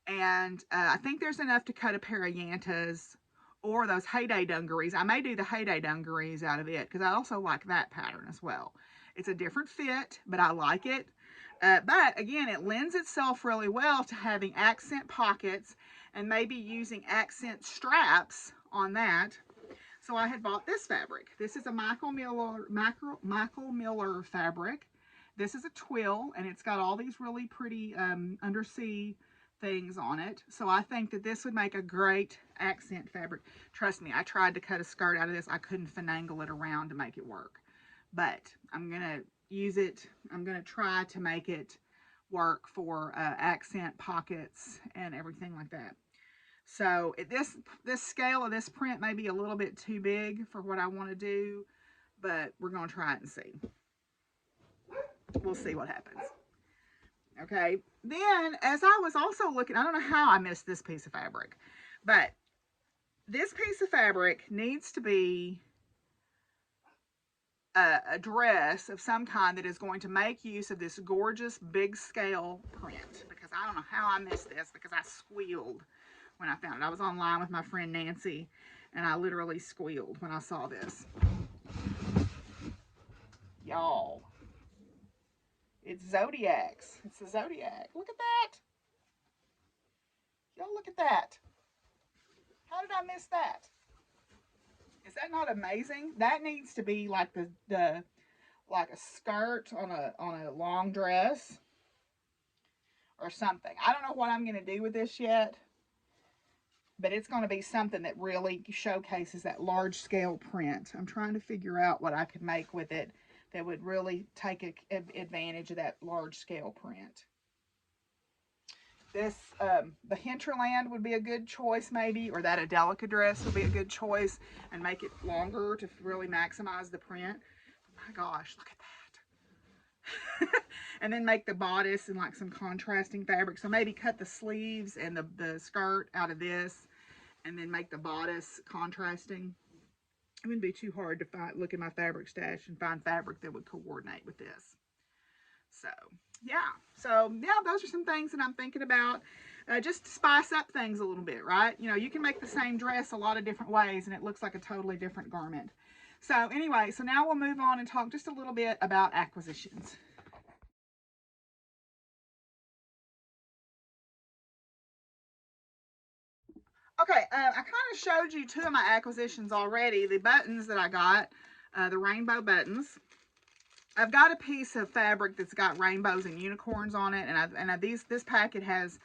and I think there's enough to cut a pair of Yantas or those Heyday dungarees. I may do the Heyday dungarees out of it because I also like that pattern as well. It's a different fit, but I like it. But again, it lends itself really well to having accent pockets and maybe using accent straps on that. So I had bought this fabric. This is a Michael Miller fabric. This is a twill, and it's got all these really pretty undersea things on it. So I think that this would make a great accent fabric. Trust me, I tried to cut a skirt out of this. I couldn't finagle it around to make it work. But I'm going to use it. I'm going to try to make it work for accent pockets and everything like that. So this scale of this print may be a little bit too big for what I want to do, but we're going to try it and see. We'll see what happens. Okay, then as I was also looking, I don't know how I missed this piece of fabric, but this piece of fabric needs to be a dress of some kind that is going to make use of this gorgeous big scale print, because I don't know how I missed this, because I squealed when I found it. I was online with my friend Nancy, and I literally squealed when I saw this. Y'all, it's Zodiacs. It's a Zodiac. Look at that. Y'all look at that. How did I miss that? Is that not amazing? That needs to be like like a skirt on a long dress or something. I don't know what I'm going to do with this yet, but it's going to be something that really showcases that large scale print. I'm trying to figure out what I could make with it that would really take advantage of that large scale print. This, the hinterland would be a good choice maybe, or that Adelica dress would be a good choice, and make it longer to really maximize the print. Oh my gosh, look at that. And then make the bodice in like some contrasting fabric. So maybe cut the sleeves and the skirt out of this, and then make the bodice contrasting. It wouldn't be too hard to look at my fabric stash and find fabric that would coordinate with this. So yeah, those are some things that I'm thinking about, just to spice up things a little bit, right? You know, you can make the same dress a lot of different ways and it looks like a totally different garment. So anyway, so now we'll move on and talk just a little bit about acquisitions. Okay, I kind of showed you two of my acquisitions already. The buttons that I got, the rainbow buttons. I've got a piece of fabric that's got rainbows and unicorns on it, and this packet has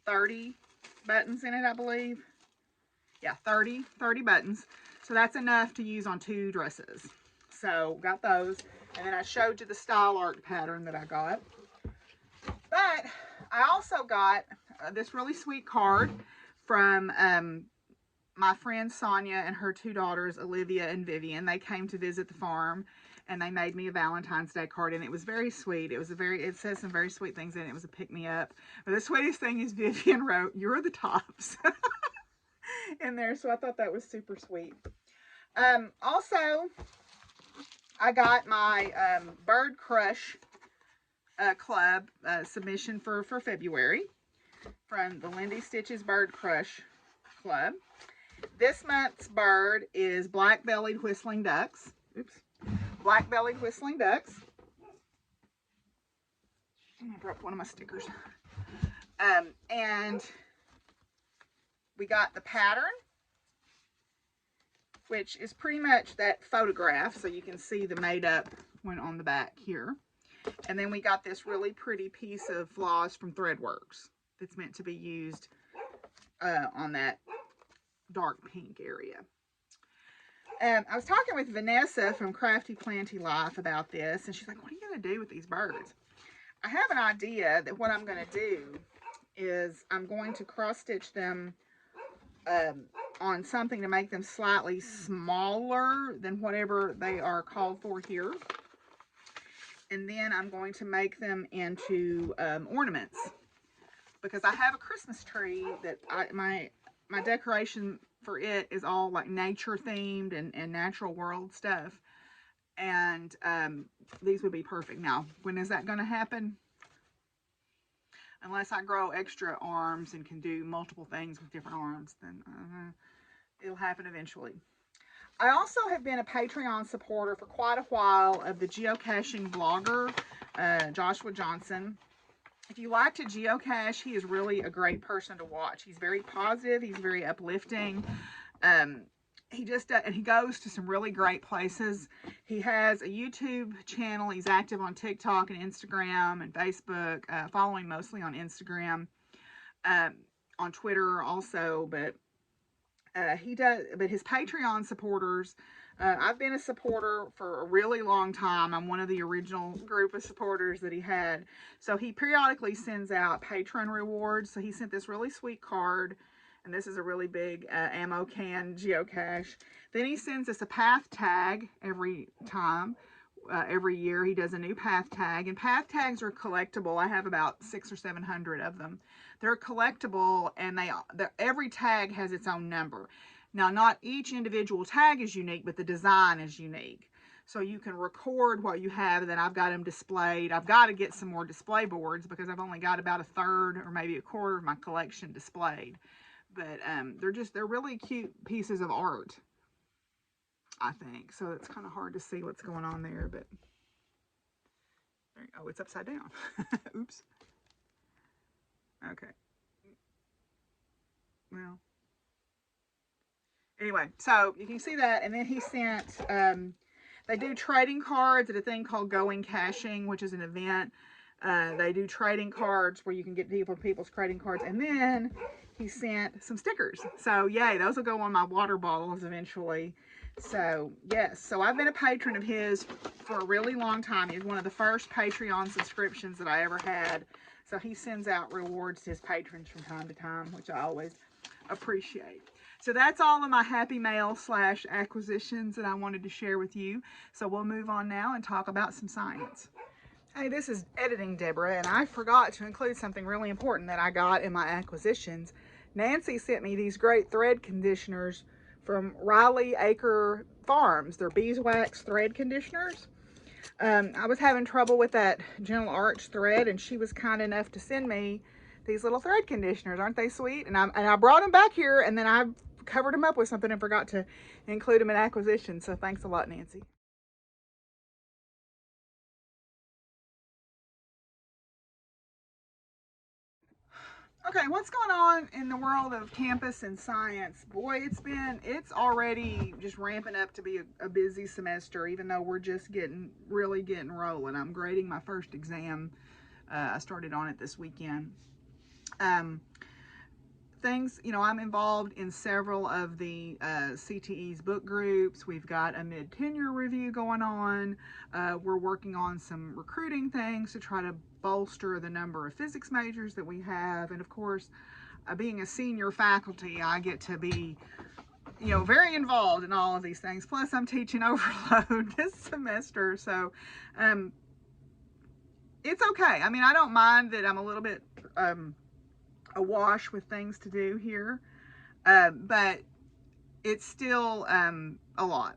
30 buttons in it, I believe. Yeah, 30 buttons. So that's enough to use on 2 dresses. So got those, and then I showed you the style art pattern that I got. But I also got this really sweet card from my friend Sonia and her 2 daughters, Olivia and Vivian. They came to visit the farm, and they made me a Valentine's Day card, and it was very sweet. It says some very sweet things in it. It was a pick-me-up. But the sweetest thing is Vivian wrote, "You're the tops," in there, so I thought that was super sweet. Also, I got my Bird Crush Club submission for February from the Lindy Stitches Bird Crush Club. This month's bird is black-bellied whistling ducks. Oops. Black-bellied whistling ducks. I'm gonna drop one of my stickers. And we got the pattern, which is pretty much that photograph, so you can see the made-up one on the back here. And then we got this really pretty piece of floss from Threadworks that's meant to be used on that dark pink area. I was talking with Vanessa from Crafty Planty Life about this, and she's like, "What are you going to do with these birds?" I have an idea that what I'm going to do is I'm going to cross stitch them on something to make them slightly smaller than whatever they are called for here. And then I'm going to make them into ornaments, because I have a Christmas tree that my decoration for it is all like nature themed and natural world stuff. And these would be perfect. Now, when is that going to happen? Unless I grow extra arms and can do multiple things with different arms, then It'll happen eventually. I also have been a Patreon supporter for quite a while of the geocaching vlogger, Joshua Johnson. If you like to geocache, he is really a great person to watch. He's very positive. He's very uplifting. He just and he goes to some really great places. He has a YouTube channel. He's active on TikTok and Instagram and Facebook. Following mostly on Instagram, on Twitter also, but he does. But his Patreon supporters. I've been a supporter for a really long time. I'm one of the original group of supporters that he had. So he periodically sends out Patron Rewards. So he sent this really sweet card, and this is a really big ammo can geocache. Then he sends us a path tag every time. Every year he does a new path tag, and path tags are collectible. I have about 600 or 700 of them. They're collectible, and every tag has its own number. Now, not each individual tag is unique, but the design is unique. So you can record what you have, and then I've got them displayed. I've got to get some more display boards because I've only got about a third or maybe a quarter of my collection displayed. But they're really cute pieces of art, I think. So it's kind of hard to see what's going on there, but oh, it's upside down. Oops. Okay. Well. Anyway, so you can see that, and then he sent, they do trading cards at a thing called Going Caching, which is an event. They do trading cards where you can get people's trading cards, and then he sent some stickers. So yay, those will go on my water bottles eventually. So yes, so I've been a patron of his for a really long time. He's one of the first Patreon subscriptions that I ever had. So he sends out rewards to his patrons from time to time, which I always appreciate. So that's all of my happy mail / acquisitions that I wanted to share with you. So we'll move on now and talk about some science. Hey, this is Editing Deborah, and I forgot to include something really important that I got in my acquisitions. Nancy sent me these great thread conditioners from Riley Acre Farms. They're beeswax thread conditioners. I was having trouble with that Gentle Arch thread, and she was kind enough to send me these little thread conditioners. Aren't they sweet? And I brought them back here, and then I covered them up with something and forgot to include them in acquisition. So thanks a lot, Nancy. Okay, what's going on in the world of campus and science? Boy, it's already just ramping up to be a busy semester, even though we're just really getting rolling. I'm grading my first exam. I started on it this weekend. I'm involved in several of the CTE's book groups. We've got a mid-tenure review going on. We're working on some recruiting things to try to bolster the number of physics majors that we have. And of course, being a senior faculty, I get to be, very involved in all of these things. Plus, I'm teaching overload this semester. So, it's okay. I mean, I don't mind that I'm a little bit awash with things to do here, but it's still a lot.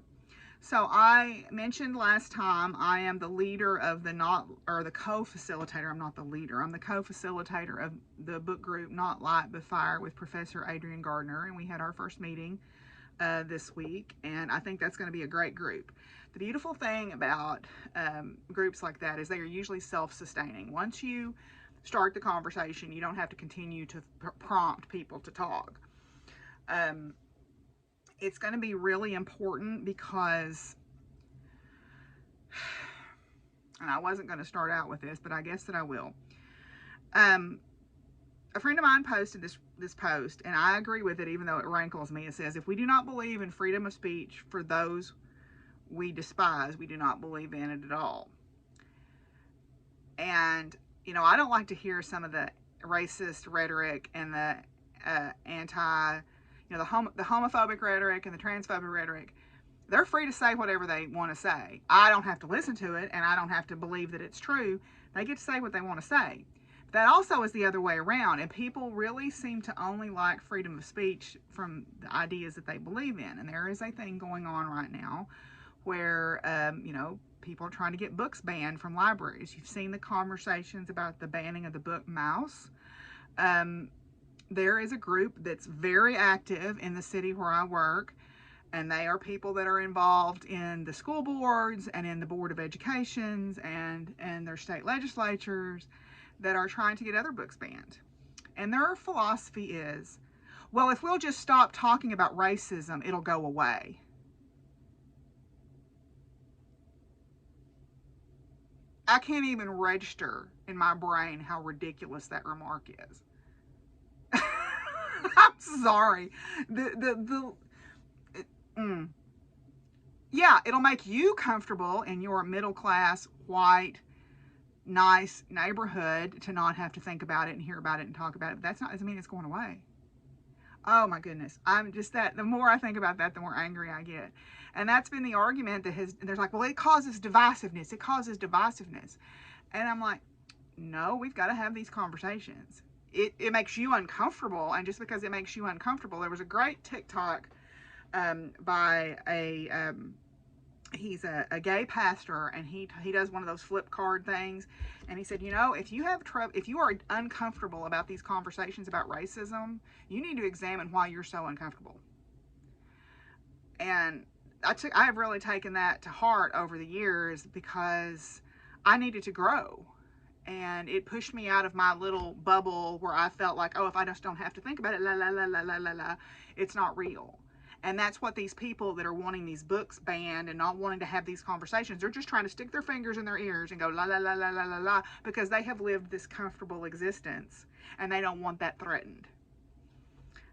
So I mentioned last time I am the leader of the co-facilitator. I'm not the leader. I'm the co-facilitator of the book group Not Light but Fire with Professor Adrian Gardner, and we had our first meeting this week, and I think that's going to be a great group. The beautiful thing about groups like that is they are usually self-sustaining. Once you start the conversation, you don't have to continue to prompt people to talk. It's going to be really important because, and I wasn't going to start out with this, but I guess that I will. A friend of mine posted this post, and I agree with it, even though it rankles me. It says, if we do not believe in freedom of speech for those we despise, we do not believe in it at all. And I don't like to hear some of the racist rhetoric and the the homophobic rhetoric and the transphobic rhetoric. They're free to say whatever they want to say. I don't have to listen to it, and I don't have to believe that it's true. They get to say what they want to say. But that also is the other way around, and people really seem to only like freedom of speech from the ideas that they believe in. And there is a thing going on right now where, people are trying to get books banned from libraries. You've seen the conversations about the banning of the book Mouse. there is a group that's very active in the city where I work, and they are people that are involved in the school boards and in the Board of Educations and their state legislatures that are trying to get other books banned. And their philosophy is, well, if we'll just stop talking about racism, it'll go away. I can't even register in my brain how ridiculous that remark is. I'm sorry. Yeah, it'll make you comfortable in your middle class, white, nice neighborhood to not have to think about it and hear about it and talk about it. But that's not, doesn't mean it's going away. Oh my goodness. I'm just that, the more I think about that, the more angry I get. And that's been the argument that there's like, well, it causes divisiveness. It causes divisiveness. And I'm like, no, we've got to have these conversations. It makes you uncomfortable. And just because it makes you uncomfortable, there was a great TikTok by he's a gay pastor, and he does one of those flip card things, and he said, you know, if you have trouble, if you are uncomfortable about these conversations about racism, you need to examine why you're so uncomfortable. And I have really taken that to heart over the years, because I needed to grow, and it pushed me out of my little bubble where I felt like, oh, if I just don't have to think about it, la la la la la la la, it's not real. And that's what these people that are wanting these books banned and not wanting to have these conversations, they're just trying to stick their fingers in their ears and go la la la la la la la, because they have lived this comfortable existence and they don't want that threatened.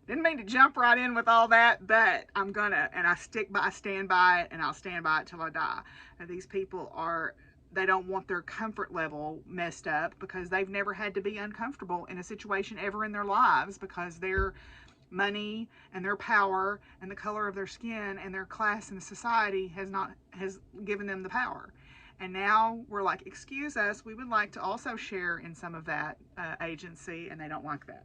Didn't mean to jump right in with all that, but I'm gonna, and I stand by it, and I'll stand by it till I die. And these people they don't want their comfort level messed up, because they've never had to be uncomfortable in a situation ever in their lives, because their money and their power and the color of their skin and their class in society has given them the power. And now we're like, excuse us, we would like to also share in some of that agency, and they don't like that.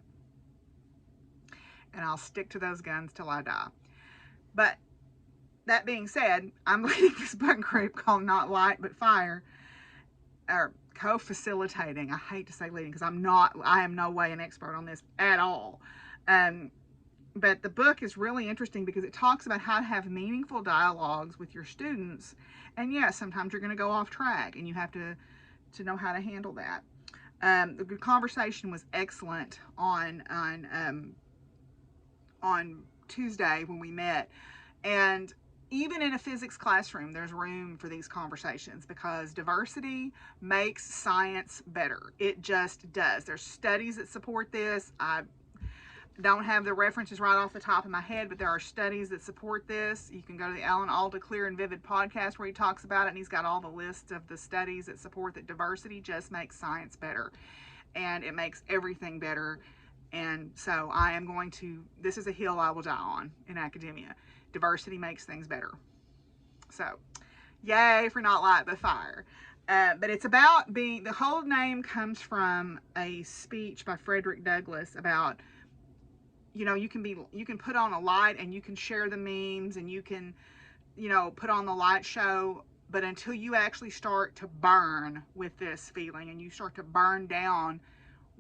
And I'll stick to those guns till I die. But that being said, I'm leading this book group called Not Light But Fire, or co-facilitating. I hate to say leading, because I am no way an expert on this at all. But the book is really interesting because it talks about how to have meaningful dialogues with your students. And yes, sometimes you're going to go off track, and you have to know how to handle that. The conversation was excellent on Tuesday when we met. And even in a physics classroom, there's room for these conversations, because diversity makes science better. It just does. There's studies that support this. I don't have the references right off the top of my head, but there are studies that support this. You can go to the Alan Alda Clear and Vivid podcast where he talks about it, and he's got all the lists of the studies that support that diversity just makes science better, and it makes everything better. And so I am going to, this is a hill I will die on in academia. Diversity makes things better. So yay for Not Light But Fire. But it's about being, the whole name comes from a speech by Frederick Douglass about, you know, you can put on a light and you can share the memes, and you can, you know, put on the light show, but until you actually start to burn with this feeling, and you start to burn down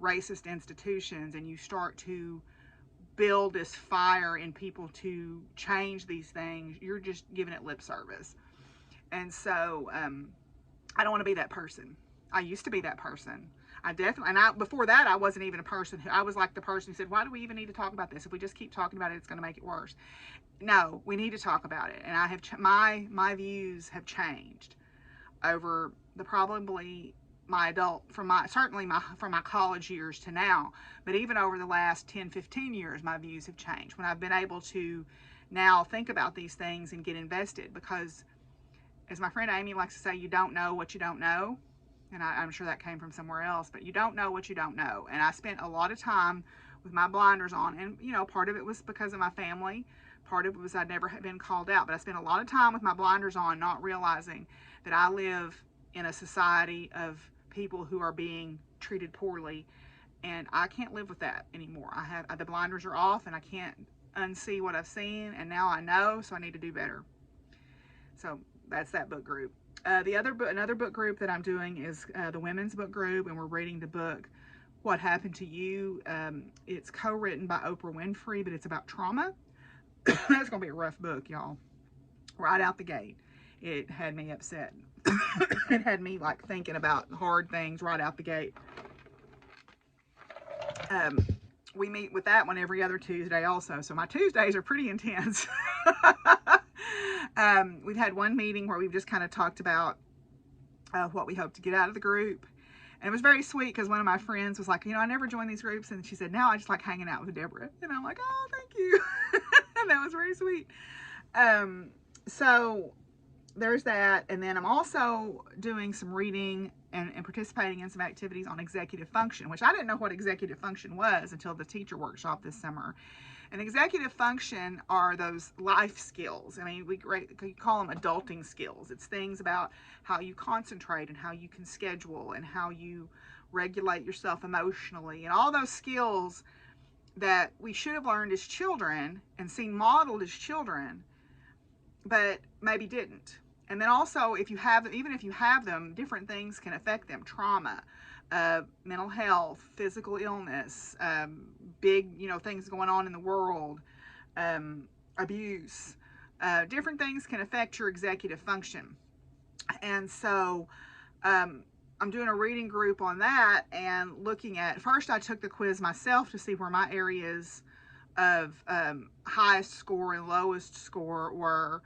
racist institutions, and you start to build this fire in people to change these things, you're just giving it lip service. And so I don't want to be that person. I used to be that person. I definitely, and before that, I wasn't even a person who, I was like the person who said, why do we even need to talk about this? If we just keep talking about it, it's going to make it worse. No, we need to talk about it. And I have, my views have changed over the probably my adult, from my college years to now, but even over the last 10, 15 years, my views have changed when I've been able to now think about these things and get invested, because as my friend Amy likes to say, you don't know what you don't know. And I'm sure that came from somewhere else, but you don't know what you don't know. And I spent a lot of time with my blinders on, and you know, part of it was because of my family, part of it was I'd never been called out, but I spent a lot of time with my blinders on, not realizing that I live in a society of people who are being treated poorly, and I can't live with that anymore. The blinders are off, and I can't unsee what I've seen, and now I know, so I need to do better. So that's that book group. Another book group that I'm doing is the women's book group, and we're reading the book What Happened to You. It's co-written by Oprah Winfrey, but it's about trauma. That's going to be a rough book, y'all. Right out the gate, it had me upset. It had me like thinking about hard things right out the gate. We meet with that one every other Tuesday also, so my Tuesdays are pretty intense. We've had one meeting where we've just kind of talked about what we hope to get out of the group. And it was very sweet because one of my friends was like, I never join these groups. And she said, now I just like hanging out with Deborah. And I'm like, oh, thank you. And that was very sweet. So there's that. And then I'm also doing some reading and participating in some activities on executive function, which I didn't know what executive function was until the teacher workshop this summer. And executive function are those life skills. I mean, we call them adulting skills. It's things about how you concentrate and how you can schedule and how you regulate yourself emotionally, and all those skills that we should have learned as children and seen modeled as children, but maybe didn't. And then also, if you have them, even if you have them, different things can affect them. Trauma, mental health, physical illness, big, things going on in the world, abuse, different things can affect your executive function. And so I'm doing a reading group on that and looking at, first I took the quiz myself to see where my areas of highest score and lowest score were.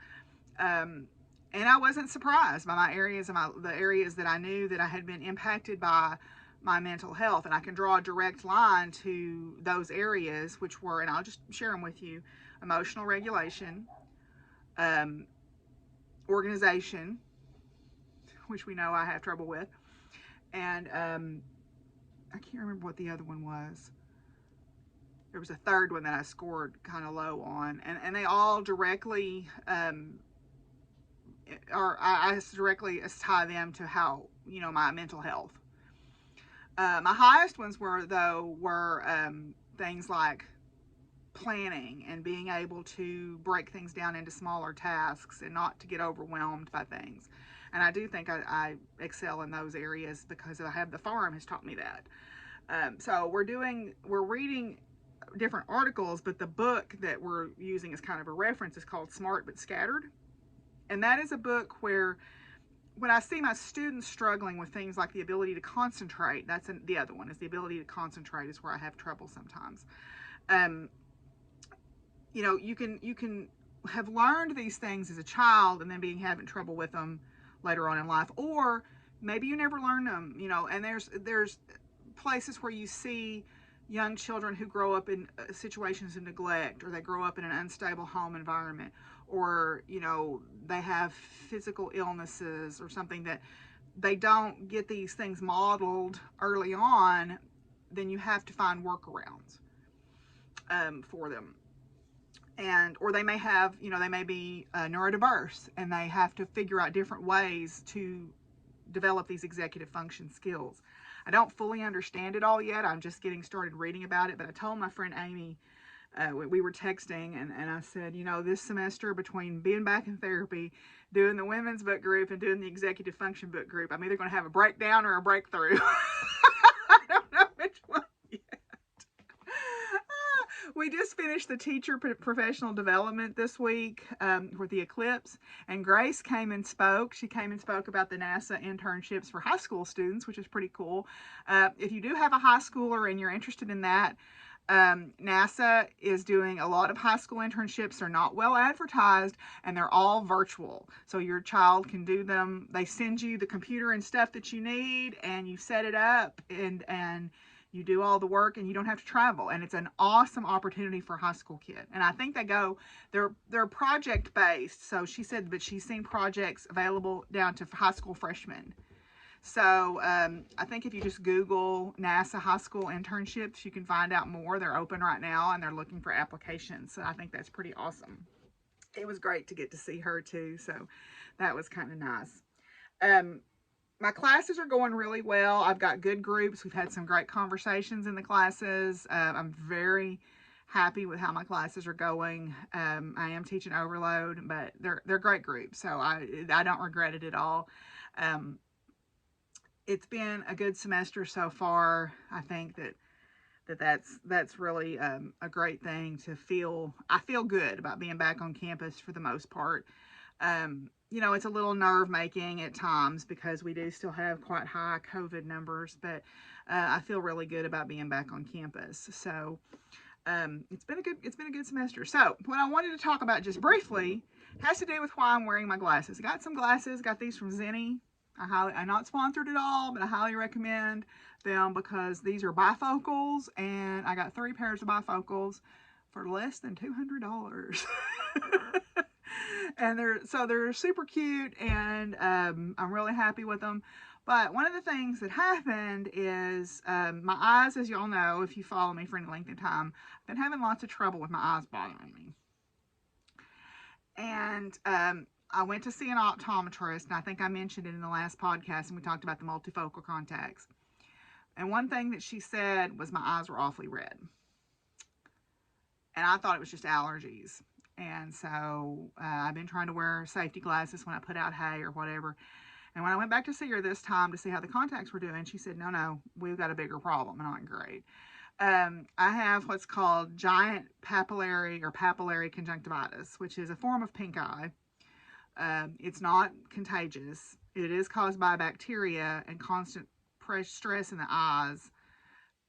And I wasn't surprised by my areas and the areas that I knew that I had been impacted by my mental health. And I can draw a direct line to those areas, which were, and I'll just share them with you: emotional regulation, organization, which we know I have trouble with, and I can't remember what the other one was. There was a third one that I scored kind of low on, and they all directly I directly tie them to how, my mental health. My highest ones were things like planning and being able to break things down into smaller tasks and not to get overwhelmed by things. And I do think I excel in those areas because I have the farm has taught me that. So we're reading different articles, but the book that we're using as kind of a reference is called Smart But Scattered. And that is a book where, when I see my students struggling with things like the ability to concentrate, the other one is the ability to concentrate is where I have trouble sometimes. You can have learned these things as a child and then having trouble with them later on in life, or maybe you never learned them, and there's places where you see young children who grow up in situations of neglect, or they grow up in an unstable home environment, or they have physical illnesses or something that they don't get these things modeled early on. Then you have to find workarounds for them. Or they may have, they may be neurodiverse, and they have to figure out different ways to develop these executive function skills. I don't fully understand it all yet. I'm just getting started reading about it, but I told my friend Amy, we were texting, and I said, this semester, between being back in therapy, doing the women's book group, and doing the executive function book group, I'm either going to have a breakdown or a breakthrough. I don't know which one yet. We just finished the teacher professional development this week with the eclipse, and Grace came and spoke. She came and spoke about the NASA internships for high school students, which is pretty cool. If you do have a high schooler and you're interested in that, NASA is doing a lot of high school internships. They're not well advertised, and they're all virtual. So your child can do them. They send you the computer and stuff that you need, and you set it up, and you do all the work, and you don't have to travel. And it's an awesome opportunity for a high school kid. And I think they're project based. So she said, but she's seen projects available down to high school freshmen. So I think if you just Google NASA high school internships, you can find out more. They're open right now, and they're looking for applications. So I think that's pretty awesome. It was great to get to see her too. So that was kind of nice. My classes are going really well. I've got good groups. We've had some great conversations in the classes. I'm very happy with how my classes are going. I am teaching overload, but they're great groups. So I don't regret it at all. it's been a good semester so far. I think that's really a great thing to feel. I feel good about being back on campus for the most part. You know, it's a little nerve making at times because we do still have quite high COVID numbers, but I feel really good about being back on campus. So it's been a good semester. So what I wanted to talk about just briefly has to do with why I'm wearing my glasses. I got some glasses, got these from Zenni. I'm not sponsored at all, but I highly recommend them because these are bifocals, and I got 3 pairs of bifocals for less than $200. And they're super cute, and I'm really happy with them. But one of the things that happened is my eyes, as y'all know, if you follow me for any length of time, I've been having lots of trouble with my eyes bothering me. And I went to see an optometrist, and I think I mentioned it in the last podcast, and we talked about the multifocal contacts. And one thing that she said was my eyes were awfully red. And I thought it was just allergies. And so I've been trying to wear safety glasses when I put out hay or whatever. And when I went back to see her this time to see how the contacts were doing, she said, no, we've got a bigger problem. And I'm like, great. I have what's called giant papillary conjunctivitis, which is a form of pink eye. It's not contagious. It is caused by bacteria and constant stress in the eyes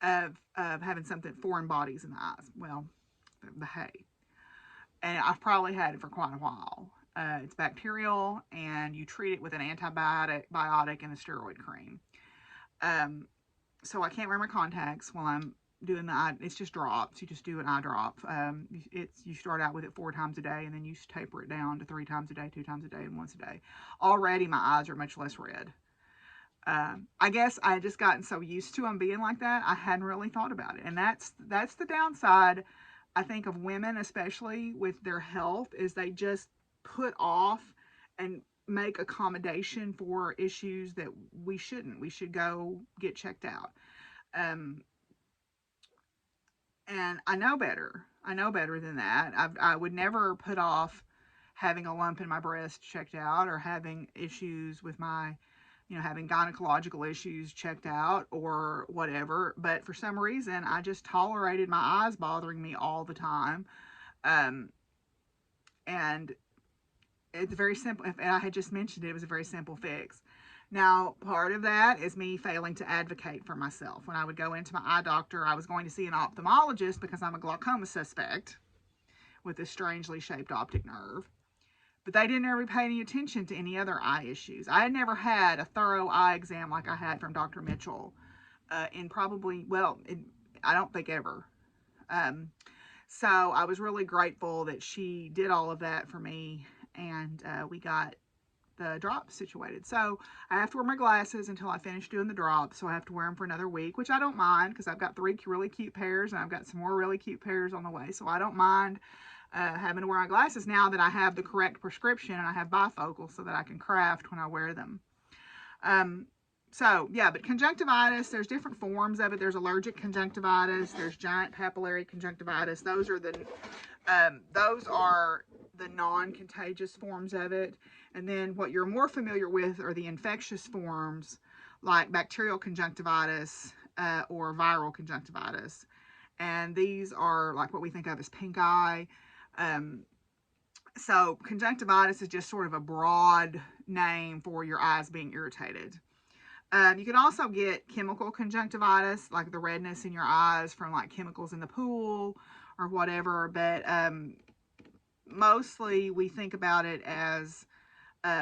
of having something, foreign bodies in the eyes. Well, the hay. And I've probably had it for quite a while. It's bacterial, and you treat it with an antibiotic and a steroid cream. So I can't wear my contacts while I'm doing the eye. It's just drops. You just do an eye drop. You start out with it 4 times a day, and then you taper it down to 3 times a day, 2 times a day, and once a day. Already my eyes are much less red. I guess I just gotten so used to them being like that, I hadn't really thought about it. And that's the downside, I think, of women, especially with their health, is they just put off and make accommodation for issues that we shouldn't. We should go get checked out. And I know better. I know better than that. I would never put off having a lump in my breast checked out, or having issues with my, having gynecological issues checked out or whatever. But for some reason, I just tolerated my eyes bothering me all the time. And it's very simple. And I had just mentioned it was a very simple fix. Now, part of that is me failing to advocate for myself. When I would go into my eye doctor, I was going to see an ophthalmologist because I'm a glaucoma suspect with a strangely shaped optic nerve. But they didn't ever pay any attention to any other eye issues. I had never had a thorough eye exam like I had from Dr. Mitchell in probably, I don't think ever. So I was really grateful that she did all of that for me, and we got the drops situated. So I have to wear my glasses until I finish doing the drops. So I have to wear them for another week, which I don't mind because I've got 3 really cute pairs, and I've got some more really cute pairs on the way. So I don't mind having to wear my glasses now that I have the correct prescription and I have bifocals so that I can craft when I wear them. So yeah, but conjunctivitis, there's different forms of it. There's allergic conjunctivitis, there's giant papillary conjunctivitis. Those are the non-contagious forms of it. And then what you're more familiar with are the infectious forms, like bacterial conjunctivitis or viral conjunctivitis. And these are like what we think of as pink eye. So conjunctivitis is just sort of a broad name for your eyes being irritated. You can also get chemical conjunctivitis, like the redness in your eyes from like chemicals in the pool or whatever. But mostly we think about it as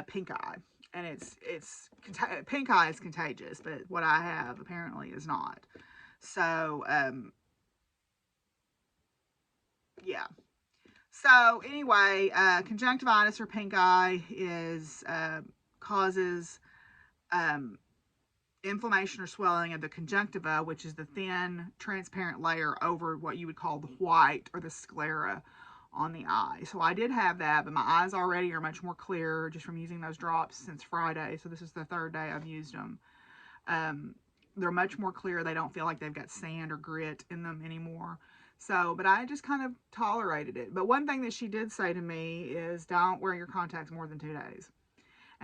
pink eye, and pink eye is contagious, but what I have apparently is not. So yeah. So anyway, conjunctivitis or pink eye causes inflammation or swelling of the conjunctiva, which is the thin, transparent layer over what you would call the white or the sclera on the eye. So I did have that, but my eyes already are much more clear just from using those drops since Friday. So this is the 3rd day I've used them. They're much more clear. They don't feel like they've got sand or grit in them anymore. So, but I just kind of tolerated it. But one thing that she did say to me is don't wear your contacts more than 2 days.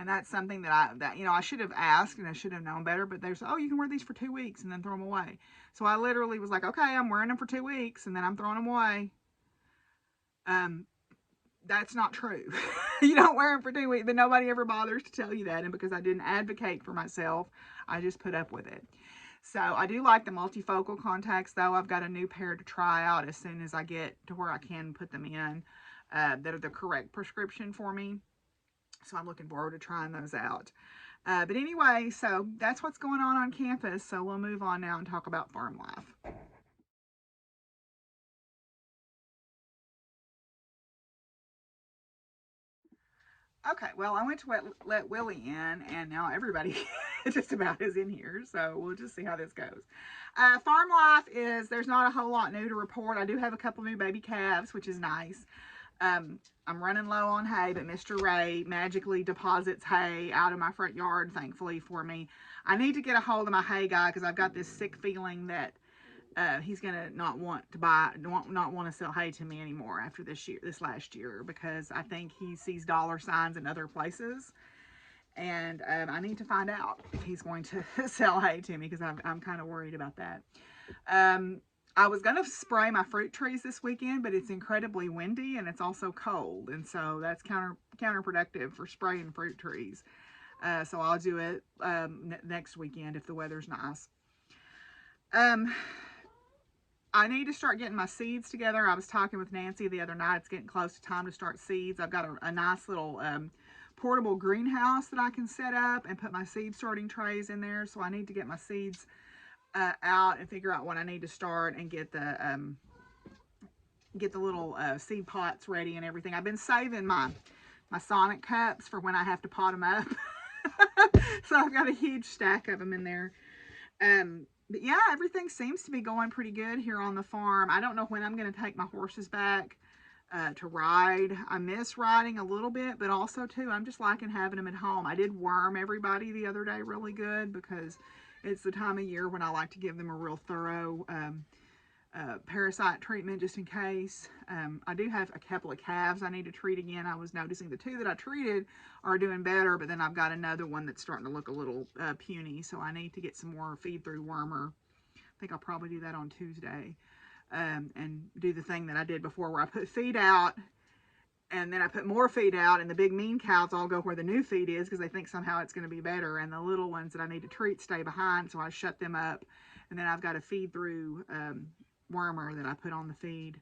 And that's something that you know, I should have asked and I should have known better, but there's, oh, you can wear these for 2 weeks and then throw them away. So I literally was like, okay, I'm wearing them for 2 weeks and then I'm throwing them away. That's not true. You don't wear them for 2 weeks, but nobody ever bothers to tell you that. And because I didn't advocate for myself, I just put up with it. So I do like the multifocal contacts, though. I've got a new pair to try out as soon as I get to where I can put them in that are the correct prescription for me. So I'm looking forward to trying those out. But anyway, so that's what's going on campus. So we'll move on now and talk about farm life. Okay, well, I went to let Willie in, and now everybody just about is in here, so we'll just see how this goes. Farm life is, there's not a whole lot new to report. I do have a couple new baby calves, which is nice. I'm running low on hay, but Mr. Ray magically deposits hay out of my front yard, thankfully for me. I need to get a hold of my hay guy because I've got this sick feeling that he's gonna not want to not want to sell hay to me anymore after this last year, because I think he sees dollar signs in other places, and I need to find out if he's going to sell hay to me, because I'm kind of worried about that. I was going to spray my fruit trees this weekend, but it's incredibly windy and it's also cold, and so that's counterproductive for spraying fruit trees. So I'll do it next weekend if the weather's nice. I need to start getting my seeds together. I was talking with Nancy the other night. It's getting close to time to start seeds. I've got a nice little portable greenhouse that I can set up and put my seed sorting trays in there. So I need to get my seeds out and figure out when I need to start and get the little seed pots ready and everything. I've been saving my Sonic cups for when I have to pot them up. So I've got a huge stack of them in there. But yeah, everything seems to be going pretty good here on the farm. I don't know when I'm going to take my horses back to ride. I miss riding a little bit, but also too, I'm just liking having them at home. I did worm everybody the other day really good, because it's the time of year when I like to give them a real thorough parasite treatment just in case. I do have a couple of calves I need to treat again. I was noticing the two that I treated are doing better, but then I've got another one that's starting to look a little puny, so I need to get some more feed through wormer. I think I'll probably do that on Tuesday, and do the thing that I did before where I put feed out and then I put more feed out, and the big mean cows all go where the new feed is because they think somehow it's going to be better, and the little ones that I need to treat stay behind, so I shut them up, and then I've got a feed through wormer that I put on the feed,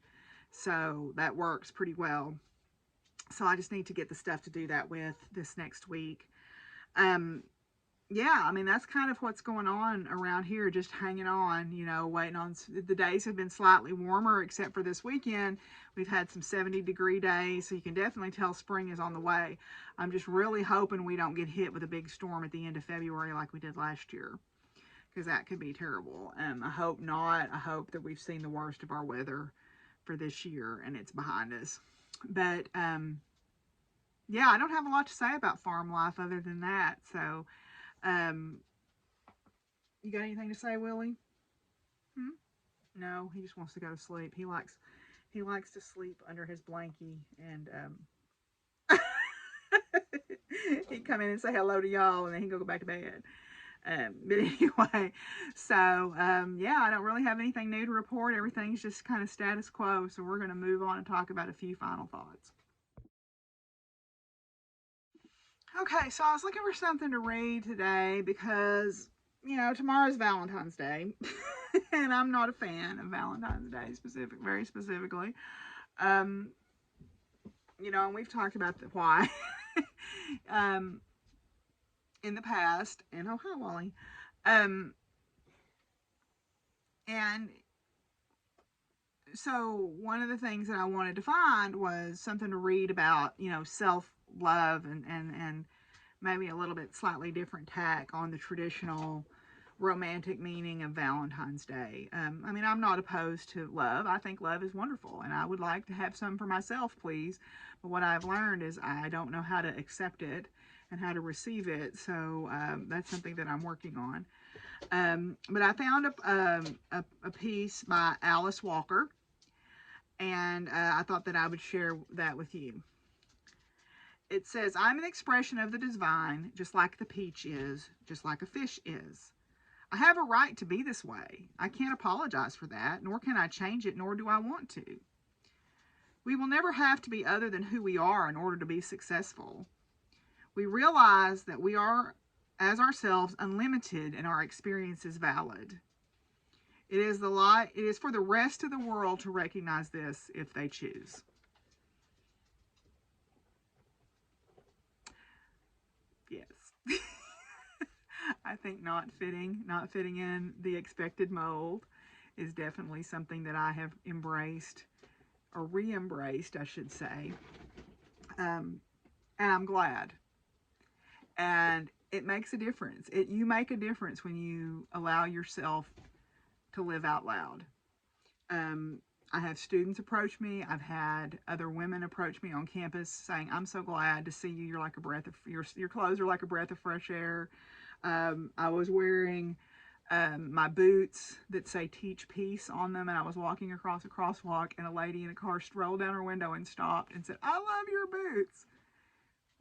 so that works pretty well. So I just need to get the stuff to do that with this next week. Yeah, I mean, that's kind of what's going on around here, just hanging on, you know, waiting on, the days have been slightly warmer, except for this weekend. We've had some 70-degree days, so you can definitely tell spring is on the way. I'm just really hoping we don't get hit with a big storm at the end of February like we did last year, because that could be terrible. I hope not. I hope that we've seen the worst of our weather for this year and it's behind us. But, yeah, I don't have a lot to say about farm life other than that, so... you got anything to say, Willie? No, he just wants to go to sleep. He likes to sleep under his blankie, and he'd come in and say hello to y'all, and then he'd go back to bed. But anyway, so yeah, I don't really have anything new to report. Everything's just kind of status quo, so we're going to move on and talk about a few final thoughts. Okay, so I was looking for something to read today because, you know, tomorrow's Valentine's Day, and I'm not a fan of Valentine's Day very specifically. You know, and we've talked about why in the past. And oh, hi, Wally. And so one of the things that I wanted to find was something to read about, you know, self-love and maybe a little bit slightly different tack on the traditional romantic meaning of Valentine's Day. I mean, I'm not opposed to love. I think love is wonderful, and I would like to have some for myself, please. But what I've learned is I don't know how to accept it and how to receive it, so that's something that I'm working on. But I found a piece by Alice Walker, and I thought that I would share that with you. it says, I'm an expression of the divine, just like the peach is, just like a fish is. I have a right to be this way. I can't apologize for that, nor can I change it, nor do I want to. We will never have to be other than who we are in order to be successful. We realize that we are, as ourselves, unlimited and our experience is valid. It is for the rest of the world to recognize this if they choose. Yes. I think not fitting in the expected mold is definitely something that I have embraced, or re-embraced, I should say. And I'm glad. And it makes a difference. You make a difference when you allow yourself to live out loud. I have students approach me. I've had other women approach me on campus saying, I'm so glad to see you. You're like a breath of, your clothes are like a breath of fresh air. I was wearing my boots that say teach peace on them, and I was walking across a crosswalk, and a lady in a car rolled down her window and stopped and said, I love your boots.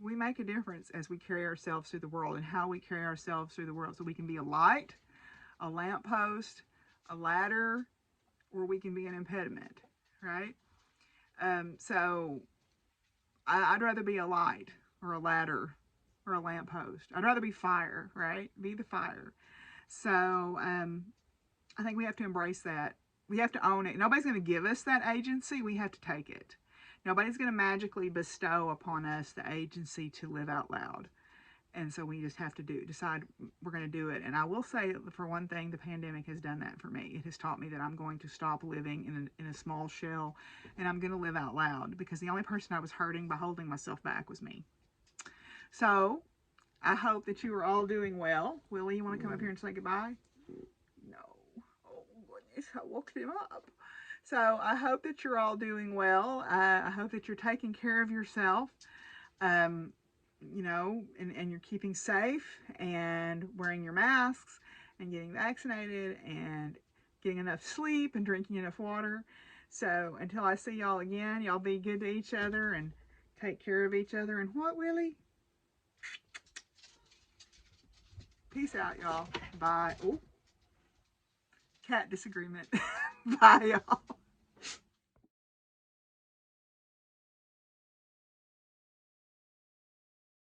We make a difference as we carry ourselves through the world, and how we carry ourselves through the world, so we can be a light, a lamppost, a ladder, or we can be an impediment, right? So I'd rather be a light or a ladder or a lamppost. I'd rather be fire, right? Be the fire. So I think we have to embrace that. We have to own it. Nobody's going to give us that agency. We have to take it. Nobody's going to magically bestow upon us the agency to live out loud. And so we just have to decide we're going to do it. And I will say, for one thing, the pandemic has done that for me. It has taught me that I'm going to stop living in a small shell, and I'm going to live out loud, because the only person I was hurting by holding myself back was me. So I hope that you are all doing well. Willie, you want to come up here and say goodbye? No. Oh, goodness, I woke him up. So I hope that you're all doing well. I hope that you're taking care of yourself. You know, and you're keeping safe and wearing your masks and getting vaccinated and getting enough sleep and drinking enough water. So until I see y'all again, y'all be good to each other and take care of each other. And what, Willie? Peace out, y'all. Bye. Oh, cat disagreement. Bye, y'all.